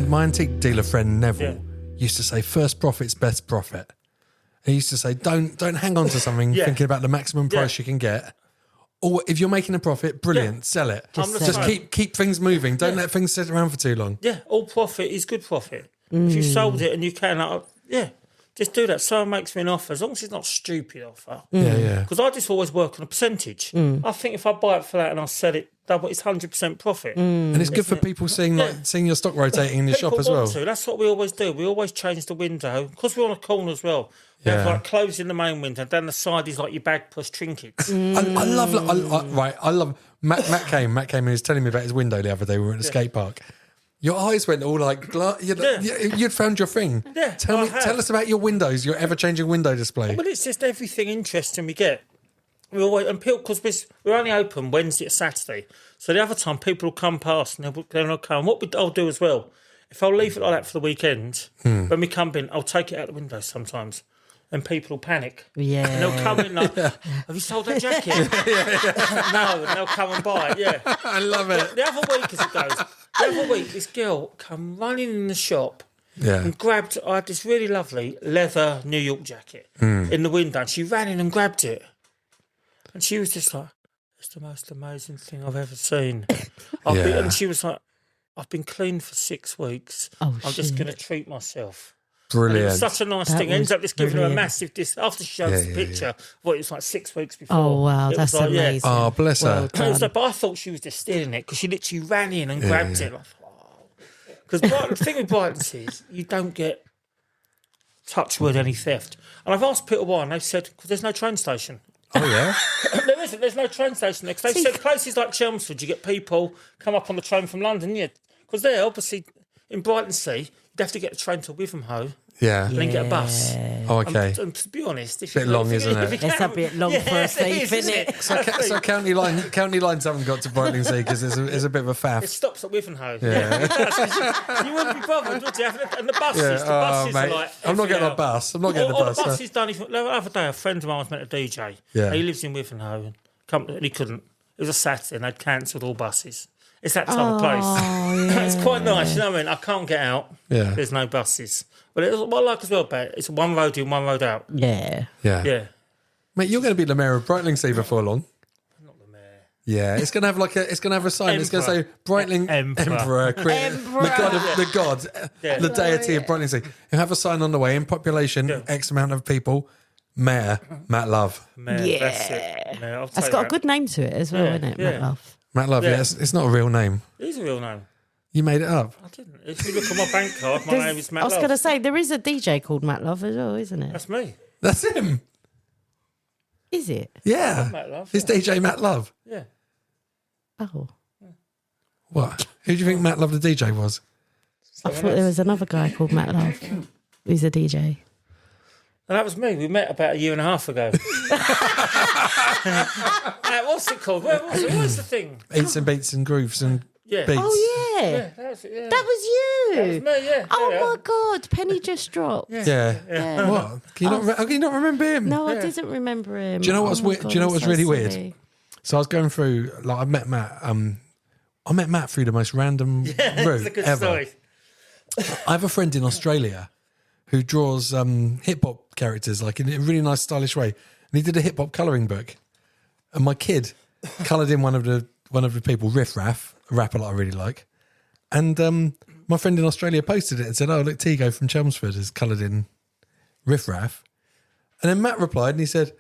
My antique dealer friend Neville Yeah. used to say, "First profit's best profit." He used to say, "Don't hang on to something Yeah. thinking about the maximum price you can get. Or if you're making a profit, brilliant, Yeah. sell it. I'm the Just same. keep things moving. Don't let things sit around for too long." Yeah, all profit is good profit. If you sold it and you can, just do that. Someone makes me an offer, as long as it's not a stupid offer. Yeah. Because I just always work on a percentage. I think if I buy it for that and I sell it double, it's 100% profit. And it's good for people seeing your stock rotating in your shop People as well. want to. That's what we always do. We always change the window because we're on a corner as well. We have Yeah. like closing the main window. Down the side is like your bag plus trinkets. I love Matt came and he was telling me about his window the other day. We were at the skate park. Your eyes went all like you'd found your thing. Yeah, Tell I have. us about your windows, your ever-changing window display. Well, it's just everything interesting we get. We always and people because we're only open Wednesday to Saturday, so the other time people will come past and they'll come. What I'll do as well, if I'll leave it like that for the weekend, when we come in, I'll take it out the window sometimes, and people will panic. Yeah. And they'll come in like, "Have you sold that jacket?" No, and they'll come and buy it. Yeah, I love it. The other week, as it goes, this girl come running in the shop. Yeah. And grabbed. I had this really lovely leather New York jacket in the window, and she ran in and grabbed it. And she was just like, "It's the most amazing thing I've ever seen." And she was like, "I've been clean for 6 weeks. I'm just going to treat myself." And it Brilliant. was such a nice thing. Ends up just giving her a massive after she shows the picture. What it was like 6 weeks before. Oh, wow, It was that's like, yeah. amazing. Oh, bless her. Well And it was done. like, but I thought she was just stealing it because she literally ran in and grabbed it. Because the thing with Brightlingsea is you don't get touch with any theft. And I've asked people why, and they've said because there's no train station. Oh yeah. There isn't. There's no train station there. Because they've said places like Chelmsford, you get people come up on the train from London. Yeah, because there, obviously, in Brightlingsea, you'd have to get the train to Wivenhoe Yeah. and then get a bus. Oh, okay. And to be honest, if Bit long, isn't it? It's a bit long for a thief, isn't it? So county lines haven't got to Brightlingsea because it's a bit of a It faff. stops at Wivenhoe. Yeah. You wouldn't be bothered, would you? And the buses, are like... I'm not getting every a bus. I'm not getting Or a bus. the buses don't even... The other day, a friend of mine was meant to DJ. Yeah. He lives in Wivenhoe and he couldn't. It was a Saturday and they'd cancelled all buses. It's that type of place. yeah. It's quite nice, you know what I mean? I can't get out. Yeah. There's no buses. But it's what I like as well about it, it's one road in, one road out. Yeah. Yeah. Mate, you're going to be the mayor of Brightlingsea before long. Not the mayor. Yeah, it's going to have a sign. It's going to say Brightling Emperor. the god, the deity of Brightlingsea. You have a sign on the way in population X amount of people. Mayor Matt Love. Mayor, that's it. Mayor, It's got a good name to it as well, isn't it? Matt Love. Matt Love. Yeah, it's not a real name. It is a real name. You made it up. I didn't. If you look at my bank card, my name is Matt I was Love. going to say, there is a DJ called Matt Love as well, isn't it? That's me. That's him. Is it? Yeah. Matt Love. It's DJ Matt Love. Yeah. Oh. What? Who do you think Matt Love the DJ was? I thought there was another guy called Matt Love who's a DJ. And that was me. We met about a year and a half ago. What's it called? Where was it? What was the thing? Eats and Beats and Grooves and Yeah. Beats. Oh, yeah. Yeah, that was it. Yeah. That was you. That was me, yeah. Oh, Yeah. my God. Penny just dropped. Yeah. What? How can you not remember him? No, I didn't remember him. Do you know what's Oh my weird? God, Do you know I'm what's so really sorry. weird? So I was going through, like, I met Matt. I met Matt through the most random route It's a good ever. story. I have a friend in Australia who draws hip hop characters, like in a really nice, stylish way. And he did a hip hop colouring book. And my kid coloured in one of the people, Riff Raff, a rapper that I really like. And my friend in Australia posted it and said, "Oh, look, Tigo from Chelmsford has coloured in Riff Raff." And then Matt replied and he said,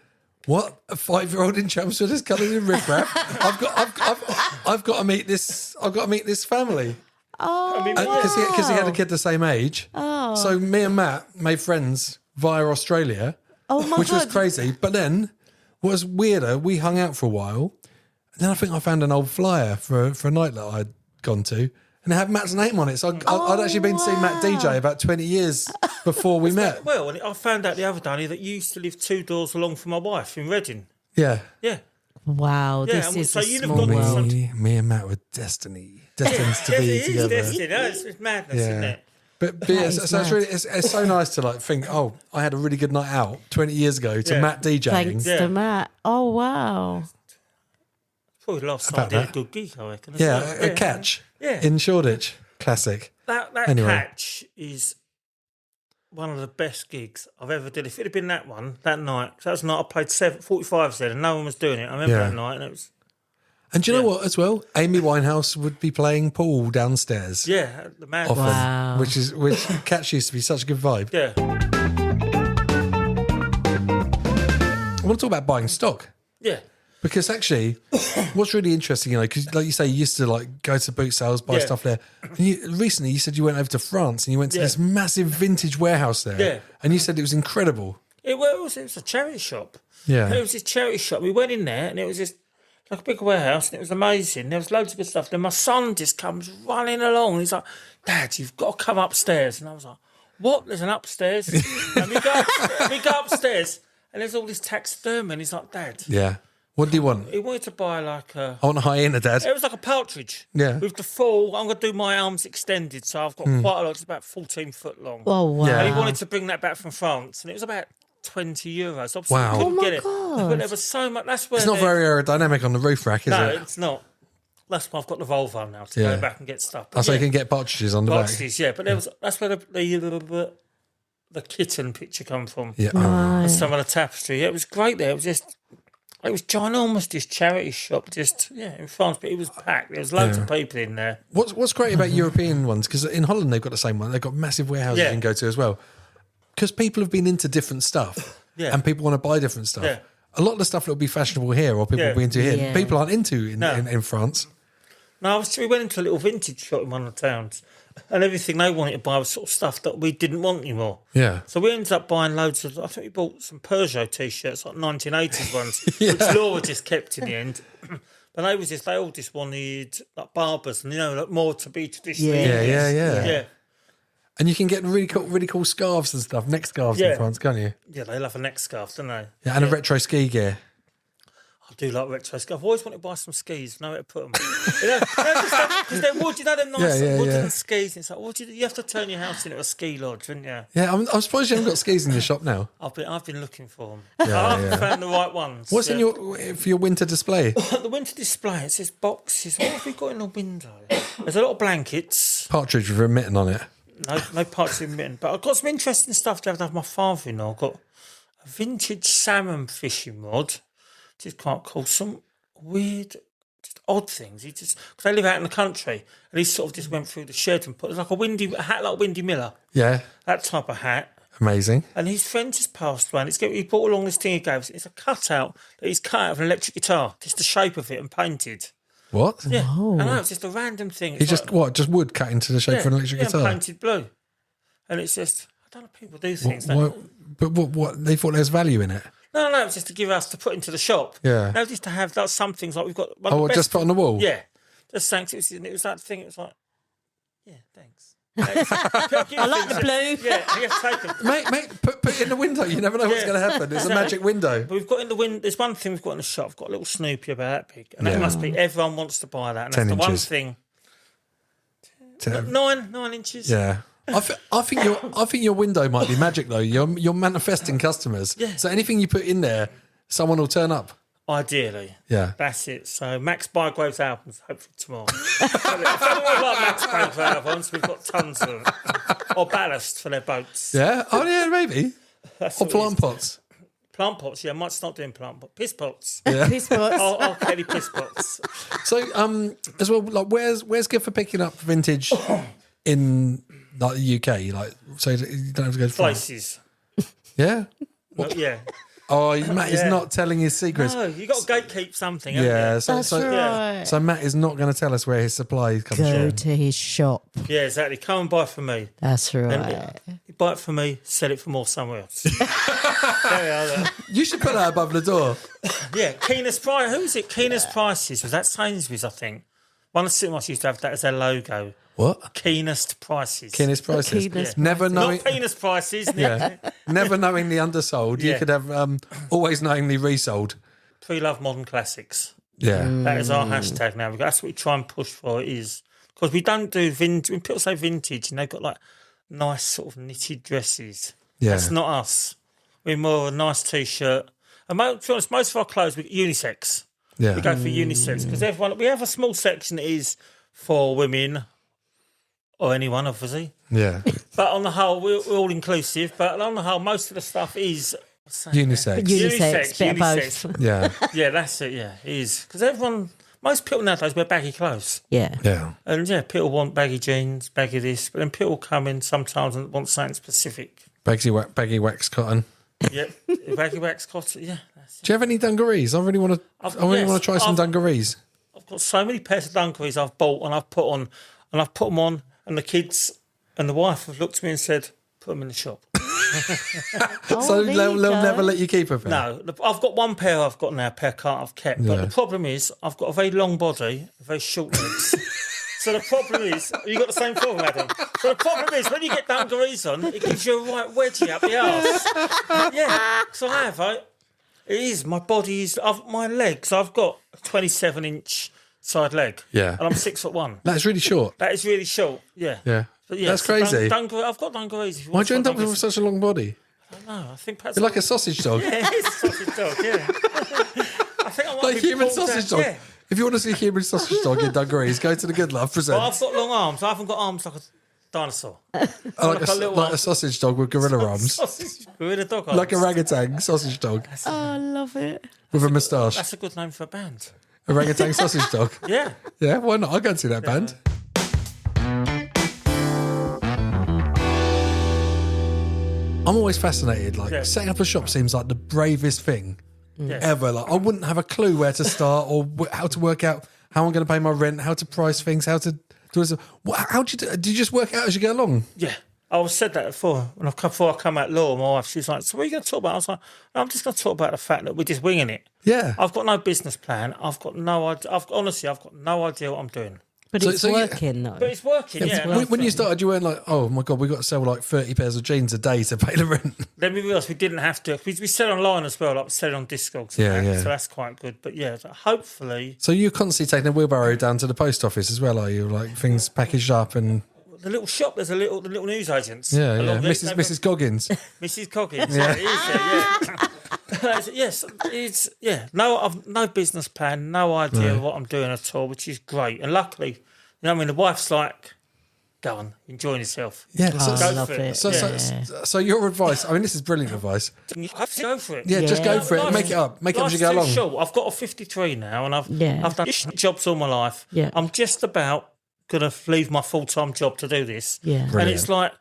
"What? A 5-year-old in Chelmsford has coloured in Riff Raff? I've got to meet this. I've got to meet this family." Oh, Because he had a kid the same age. Oh. So me and Matt made friends via Australia, which was crazy. But then what was weirder, we hung out for a while. And then I think I found an old flyer for a night that I'd gone to. And it had Matt's name on it. So I'd actually been to see Matt DJ about 20 years before we met. Well, I found out the other day that you used to live 2 doors along from my wife in Reading. Yeah. Yeah. wow. Yeah, This is so a you'd have small got world. Me and Matt were destined to be It together. is destined. It's madness, isn't it? But yeah, is so it's so nice to like think, oh, I had a really good night out 20 years ago to Yeah. Matt DJing. Thanks to Matt. Oh, wow. Probably the last time I did a good gig, I reckon. as Yeah, well. a catch Yeah. in Shoreditch. Classic. That Anyway. catch is one of the best gigs I've ever did. If it had been that one, that night, 'cause that was the night I played 45s there and no one was doing it. I remember that night and it was, And do you know what as well? Amy Winehouse would be playing pool downstairs the man. often, Wow. which catch used to be such a good vibe. Yeah. I want to talk about buying stock. Yeah. Because actually, what's really interesting, because like you say, you used to like go to boot sales, buy stuff there. And recently, you said you went over to France and you went to this massive vintage warehouse there. Yeah. And you said it was incredible. It was a charity shop. Yeah. It was this charity shop. We went in there and it was just like a big warehouse and it was amazing. There was loads of good stuff. Then my son just comes running along. He's like, "Dad, you've got to come upstairs." And I was like, "What? There's an upstairs?" And we go upstairs and there's all this taxidermy. And he's like, "Dad." Yeah. What do you want? He wanted to buy like a... I want a hyena, Dad. It was like a partridge. Yeah. With the full... I'm going to do my arms extended, so I've got quite a lot. It's about 14 foot long. Oh, wow. Yeah. And he wanted to bring that back from France, and it was about €20. Obviously, Wow. we couldn't Oh, my get it. God. But there was so much... That's where It's not very aerodynamic on the roof rack, is No, it? it's not. That's why I've got the Volvo now to Yeah. go back and get stuff. Oh, so you can get partridges on the back. boxes, yeah. But that's where the kitten picture come from. Yeah. And some of the tapestry. Yeah, it was great there. It was ginormous, this charity shop, in France, but it was packed. There was loads of people in there. What's great about European ones, because in Holland they've got the same one. They've got massive warehouses you can go to as well. Because people have been into different stuff and people want to buy different stuff. Yeah. A lot of the stuff that will be fashionable here or people will be into here, Yeah. people aren't into in France. No, we went into a little vintage shop in one of the towns, and everything they wanted to buy was sort of stuff that we didn't want anymore. Yeah. So we ended up buying loads of... I think we bought some Peugeot T-shirts, like 1980s ones, which Laura just kept in the end. But they all just wanted like barbers and, like more to be traditional. Yeah. And you can get really cool scarves and stuff, neck scarves in France, can't you? Yeah, they love a neck scarf, don't they? Yeah, and a retro ski gear. I do like retro skis. I've always wanted to buy some skis, know where to put them. Because they're wood, them nice wooden skis. It's like, you have to turn your house into a ski lodge, wouldn't you? Yeah, I'm surprised you haven't got skis in your shop now. I've been looking for them. I haven't found the right ones. What's in for your winter display? The winter display, it says boxes. What have we got in the window? There's a lot of blankets. Partridge with a mitten on it. No parts in mitten. But I've got some interesting stuff to have my father-in-law. I've got a vintage salmon fishing rod, which is quite cool. Some weird, just odd things. Because they live out in the country, and he sort of just went through the shed and put like a hat like Windy Miller. Yeah. That type of hat. Amazing. And his friend just passed around. He brought along this thing he gave us. It's a cutout that he's cut out of an electric guitar, just the shape of it and painted. What? Yeah, I know, it's just a random thing. He just wood cut into the shape of an electric guitar? Yeah, painted blue. And it's just, I don't know, people do things. But what? They thought there was value in it? No, it's just to give us to put into the shop. Yeah. No, just to have like, some things like we've got. Just put on the wall? Yeah. Just thanks. It was that thing, it was like, yeah, thanks. I like the blue. Yeah, you have to take them. Mate, put it in the window. You never know what's going to happen. It's a magic window. But we've got in the window. There's one thing we've got in the shop. We've got a little Snoopy about that big, and that must be everyone wants to buy that. And 10 that's the inches. one thing. 9 inches. Yeah. I think your window might be magic though. You're manifesting customers. Yeah. So anything you put in there, someone will turn up. Ideally. Yeah. That's it. So Max Bygrave's albums, hopefully tomorrow. If anyone like Max Bygrave's albums, we've got tons of them. Or ballast for their boats. Yeah? Oh yeah, maybe. Or plant pots. Plant pots, yeah. I might start doing plant pots. Piss pots. Yeah. Piss pots. I'll carry piss pots. So as well, like where's good for picking up vintage in like the UK? Like so you don't have to go to France. Fleeces. Yeah? Yeah. Oh, Matt is not telling his secrets. No, you got to gatekeep something. Yeah, You? That's right. So Matt is not going to tell us where his supply comes Go from. to his shop. Yeah, exactly. Come and buy from me. That's right. You buy it from me, sell it for more somewhere else. There we are. You should put that above the door. Yeah, Keenest Price. Who is it? Keenest Prices. Was that Sainsbury's, I think? One of the supermarkets used to have that as their logo. What? Keenest Prices. Keenest prices. Keenest Never knowing. Not penis prices. Yeah. Never knowing the undersold. You Yeah. could have always knowing the resold. Pre-love modern classics. Yeah. That is our hashtag now. That's what we try and push for. It is because we don't do vintage. When people say vintage, and they've got like nice sort of knitted dresses. Yeah. That's not us. We're more of a nice t-shirt. And to be honest, most of our clothes we unisex. Yeah. We go for unisex because we have a small section that is for women or anyone, obviously. Yeah. But on the whole, we're all inclusive. But on the whole, most of the stuff is Unisex. Unisex, bit of both. Yeah. Yeah, that's it. Yeah, it is because most people nowadays wear baggy clothes. Yeah. Yeah. And yeah, people want baggy jeans, baggy this, but then people come in sometimes and want something specific. Baggy wax cotton. Yep, baggy wax cotton. Yeah, that's it. Do you have any dungarees? I really want to try some dungarees. I've got so many pairs of dungarees I've bought and I've put them on, and the kids and the wife have looked at me and said, "Put them in the shop." So they'll never let you keep a pair? No, I've got one pair I've got now, a pair I've kept. But the problem is I've got a very long body, very short legs. So the problem is, you got the same problem, Adam. So the problem is, when you get dungarees on, it gives you a right wedgie up the arse. Yeah, so I have, right? It is, my body is, my legs, I've got a 27-inch side leg. Yeah. And I'm 6'1". That's really short. That is really short, yeah. Yeah. But yeah, That's crazy. I've got dungarees. Why do you end up with such a long body? I don't know, I think perhaps... You're like a sausage dog. Yeah, it is a sausage dog, yeah. I think I might Like be human pulled sausage down, dog. yeah. If you want to see human sausage dog in dungarees, go to the Good Love Presents. Well, I've got long arms. I haven't got arms like a dinosaur. like a sausage dog with gorilla arms. Sausage, gorilla dog arms. Like a orangutan sausage dog Oh, I love it. with a moustache. That's a good name for a band. Orangutan sausage dog. Yeah. Yeah, why not? I'll go and see that band. I'm always fascinated. Like setting up a shop seems like the bravest thing ever. Like I wouldn't have a clue where to start or how to work out how I'm going to pay my rent, how to price things, how to do this. How do you do? Do you just work out as you go along? Yeah. I was said that before. Before I come out law, my wife, she was like, "So what are you going to talk about?" I was like, "I'm just going to talk about the fact that we're just winging it." Yeah. I've got no business plan. I've got no idea. I've got no idea what I'm doing. But it's working, though. But it's working, yeah. When you started, you weren't like, oh my God, we've got to sell like 30 pairs of jeans a day to pay the rent. Then we realised we didn't have to. We sell online as well, like we sell on discogs. So that's quite good. But yeah, hopefully. So you're constantly taking a wheelbarrow down to the post office as well, are you? Like things packaged up and... The little shop, there's the little news agents. Yeah. Mrs. Goggins. Mrs. Goggins, yeah. Yes, I've no business plan, no idea of what I'm doing at all, which is great. And luckily, you know what I mean, the wife's like, go on, enjoy yourself. Yeah, I love it. So your advice, I mean, this is brilliant advice. You have to go for it. Yeah, just go for it. Make it up. Make it up as you go along. Short. I've got a 53 now, and I've done jobs all my life. Yeah. I'm just about going to leave my full-time job to do this. Yeah. Brilliant. And it's like,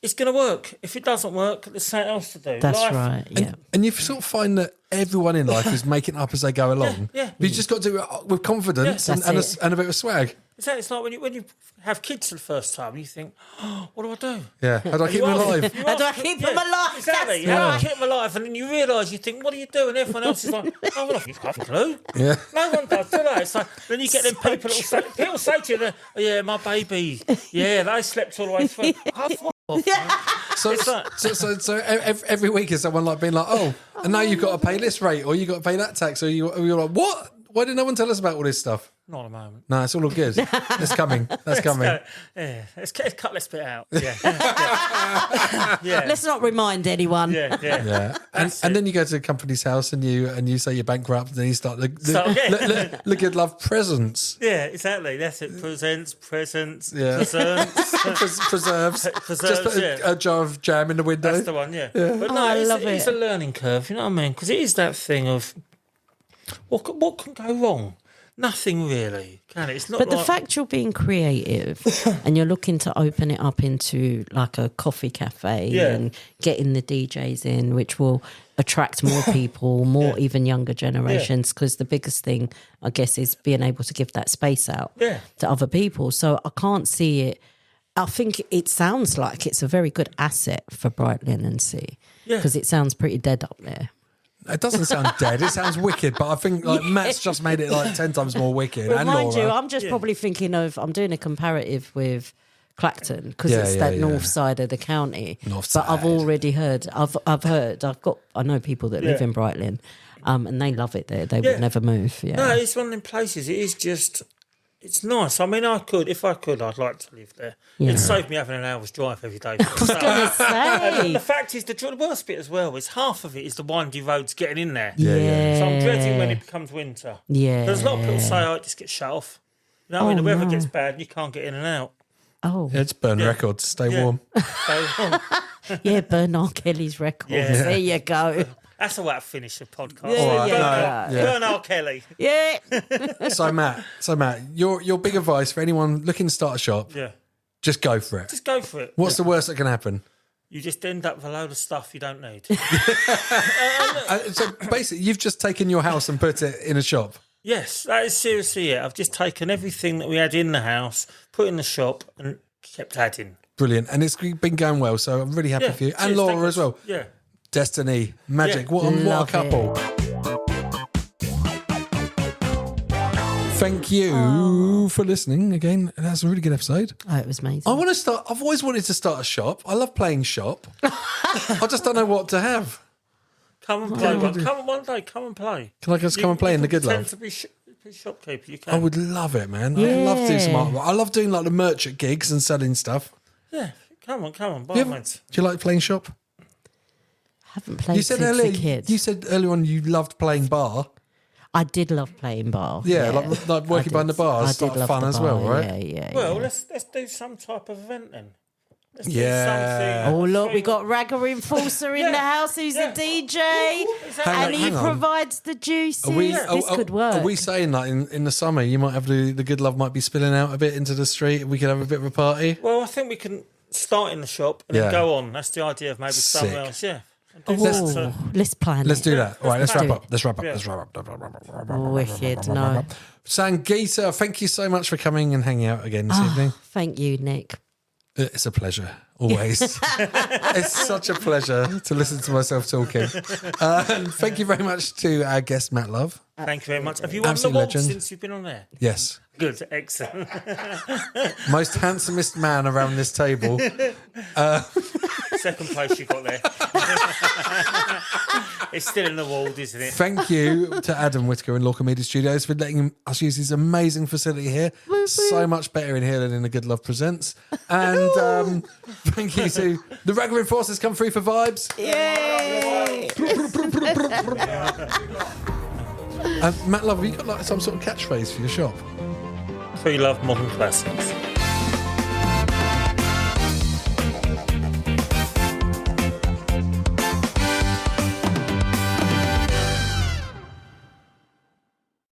it's going to work. If it doesn't work, there's something else to do. That's right, yeah. And you sort of find that everyone in life is making it up as they go along. Yeah. But you just got to do it with confidence and a bit of swag. Exactly. It's like when you have kids for the first time, you think, oh, what do I do? Yeah. How do I keep them alive? How do I keep them alive? Exactly. How do I keep them alive? And then you realise, you think, what do you do? And everyone else is like, oh, well, I've got a clue. Yeah. No one does, do they? It's like, then you get them people that say to you, oh, yeah, my baby, yeah, they slept all the way through. So every week is someone like being like, oh, and now you've got to pay this rate or you've got to pay that tax or you're like, what? Why did no one tell us about all this stuff? Not at the moment. No, it's all good. It's coming. That's coming. Let's cut this bit out. Yeah. Let's not remind anyone. Yeah. And then you go to the company's house and you say you're bankrupt and then you start look at love presents. Yeah, exactly. That's it. Presents. Preserves. Just put a jar of jam in the window. That's the one, yeah. But no, it's a learning curve, you know what I mean? Because it is that thing of what can go wrong? Nothing really, can it? It's not. But the fact you're being creative and you're looking to open it up into like a coffee cafe and getting the DJs in, which will attract more people, even younger generations, because the biggest thing, I guess, is being able to give that space out to other people. So I can't see it. I think it sounds like it's a very good asset for Brightlingsea because it sounds pretty dead up there. It doesn't sound dead. It sounds wicked, but I think Matt's just made it like 10 times more wicked. Well, and mind Laura. you, I'm just probably thinking I'm doing a comparative with Clacton because it's that north side of the county. North side. But I've already heard. I know people that live in Brightling, and they love it there. They would never move. Yeah. No, it's one of them places. It is just. It's nice. I mean, if I could, I'd like to live there. Yeah. It'd save me having an hour's drive every day. I was going to say. The fact is, the worst bit as well is half of it is the windy roads getting in there. Yeah. So I'm dreading when it becomes winter. Yeah. There's a lot of people say, oh, it just gets shut off. You know what I mean? The weather gets bad and you can't get in and out. Oh. Yeah, it's burn records. Stay warm. Burn R. Kelly's records. Yeah. There you go. That's a way to finish the podcast. Burn R. Kelly. Yeah. So Matt, your big advice for anyone looking to start a shop, just go for it. Just go for it. What's the worst that can happen? You just end up with a load of stuff you don't need. So basically, you've just taken your house and put it in a shop. Yes, that is seriously it. I've just taken everything that we had in the house, put in the shop, and kept adding. Brilliant. And it's been going well, so I'm really happy for you. And Laura as well. Yeah. Destiny, magic, what a couple. Thank you for listening again. That's a really good episode. Oh, it was amazing. I've always wanted to start a shop. I love playing shop. I just don't know what to have. Come and play. One day, come and play. Can I just come and play in the good love? To be shopkeeper, you can. I would love it, man. I'd love to do some artwork. I love doing like the merchant gigs and selling stuff. Yeah, come on, by all means. Do you like playing shop? Haven't played since a kid. You said earlier on you loved playing bar. I did love playing bar. Yeah. Like working behind the bars. It's like fun as well, right? Yeah. Well, let's do some type of event then. Let's do something. Oh look, we got Ragga Enforcer in the house who's a DJ, and he provides the juices. This could work. Are we saying that in the summer you might have the good love might be spilling out a bit into the street? We could have a bit of a party. Well, I think we can start in the shop and then go on. That's the idea of maybe somewhere else. Yeah. Let's plan. Let's do that. All right, let's wrap up. Let's wrap up. Wicked, no. Sangeeta, thank you so much for coming and hanging out again this evening. Thank you, Nick. It's a pleasure, always. It's such a pleasure to listen to myself talking. And thank you very much to our guest, Matt Love. Thank you very much. Have you won the award since you've been on there? Yes. Good, excellent. Most handsomest man around this table. Second place you got there. It's still in the ward, isn't it? Thank you to Adam Whitaker and Lorca Media Studios for letting us use his amazing facility here. So much better in here than in A Good Love Presents. And thank you to the Raglan Forces come through for vibes. Yay! Matt Love, have you got like some sort of catchphrase for your shop? Pre-loved modern classics.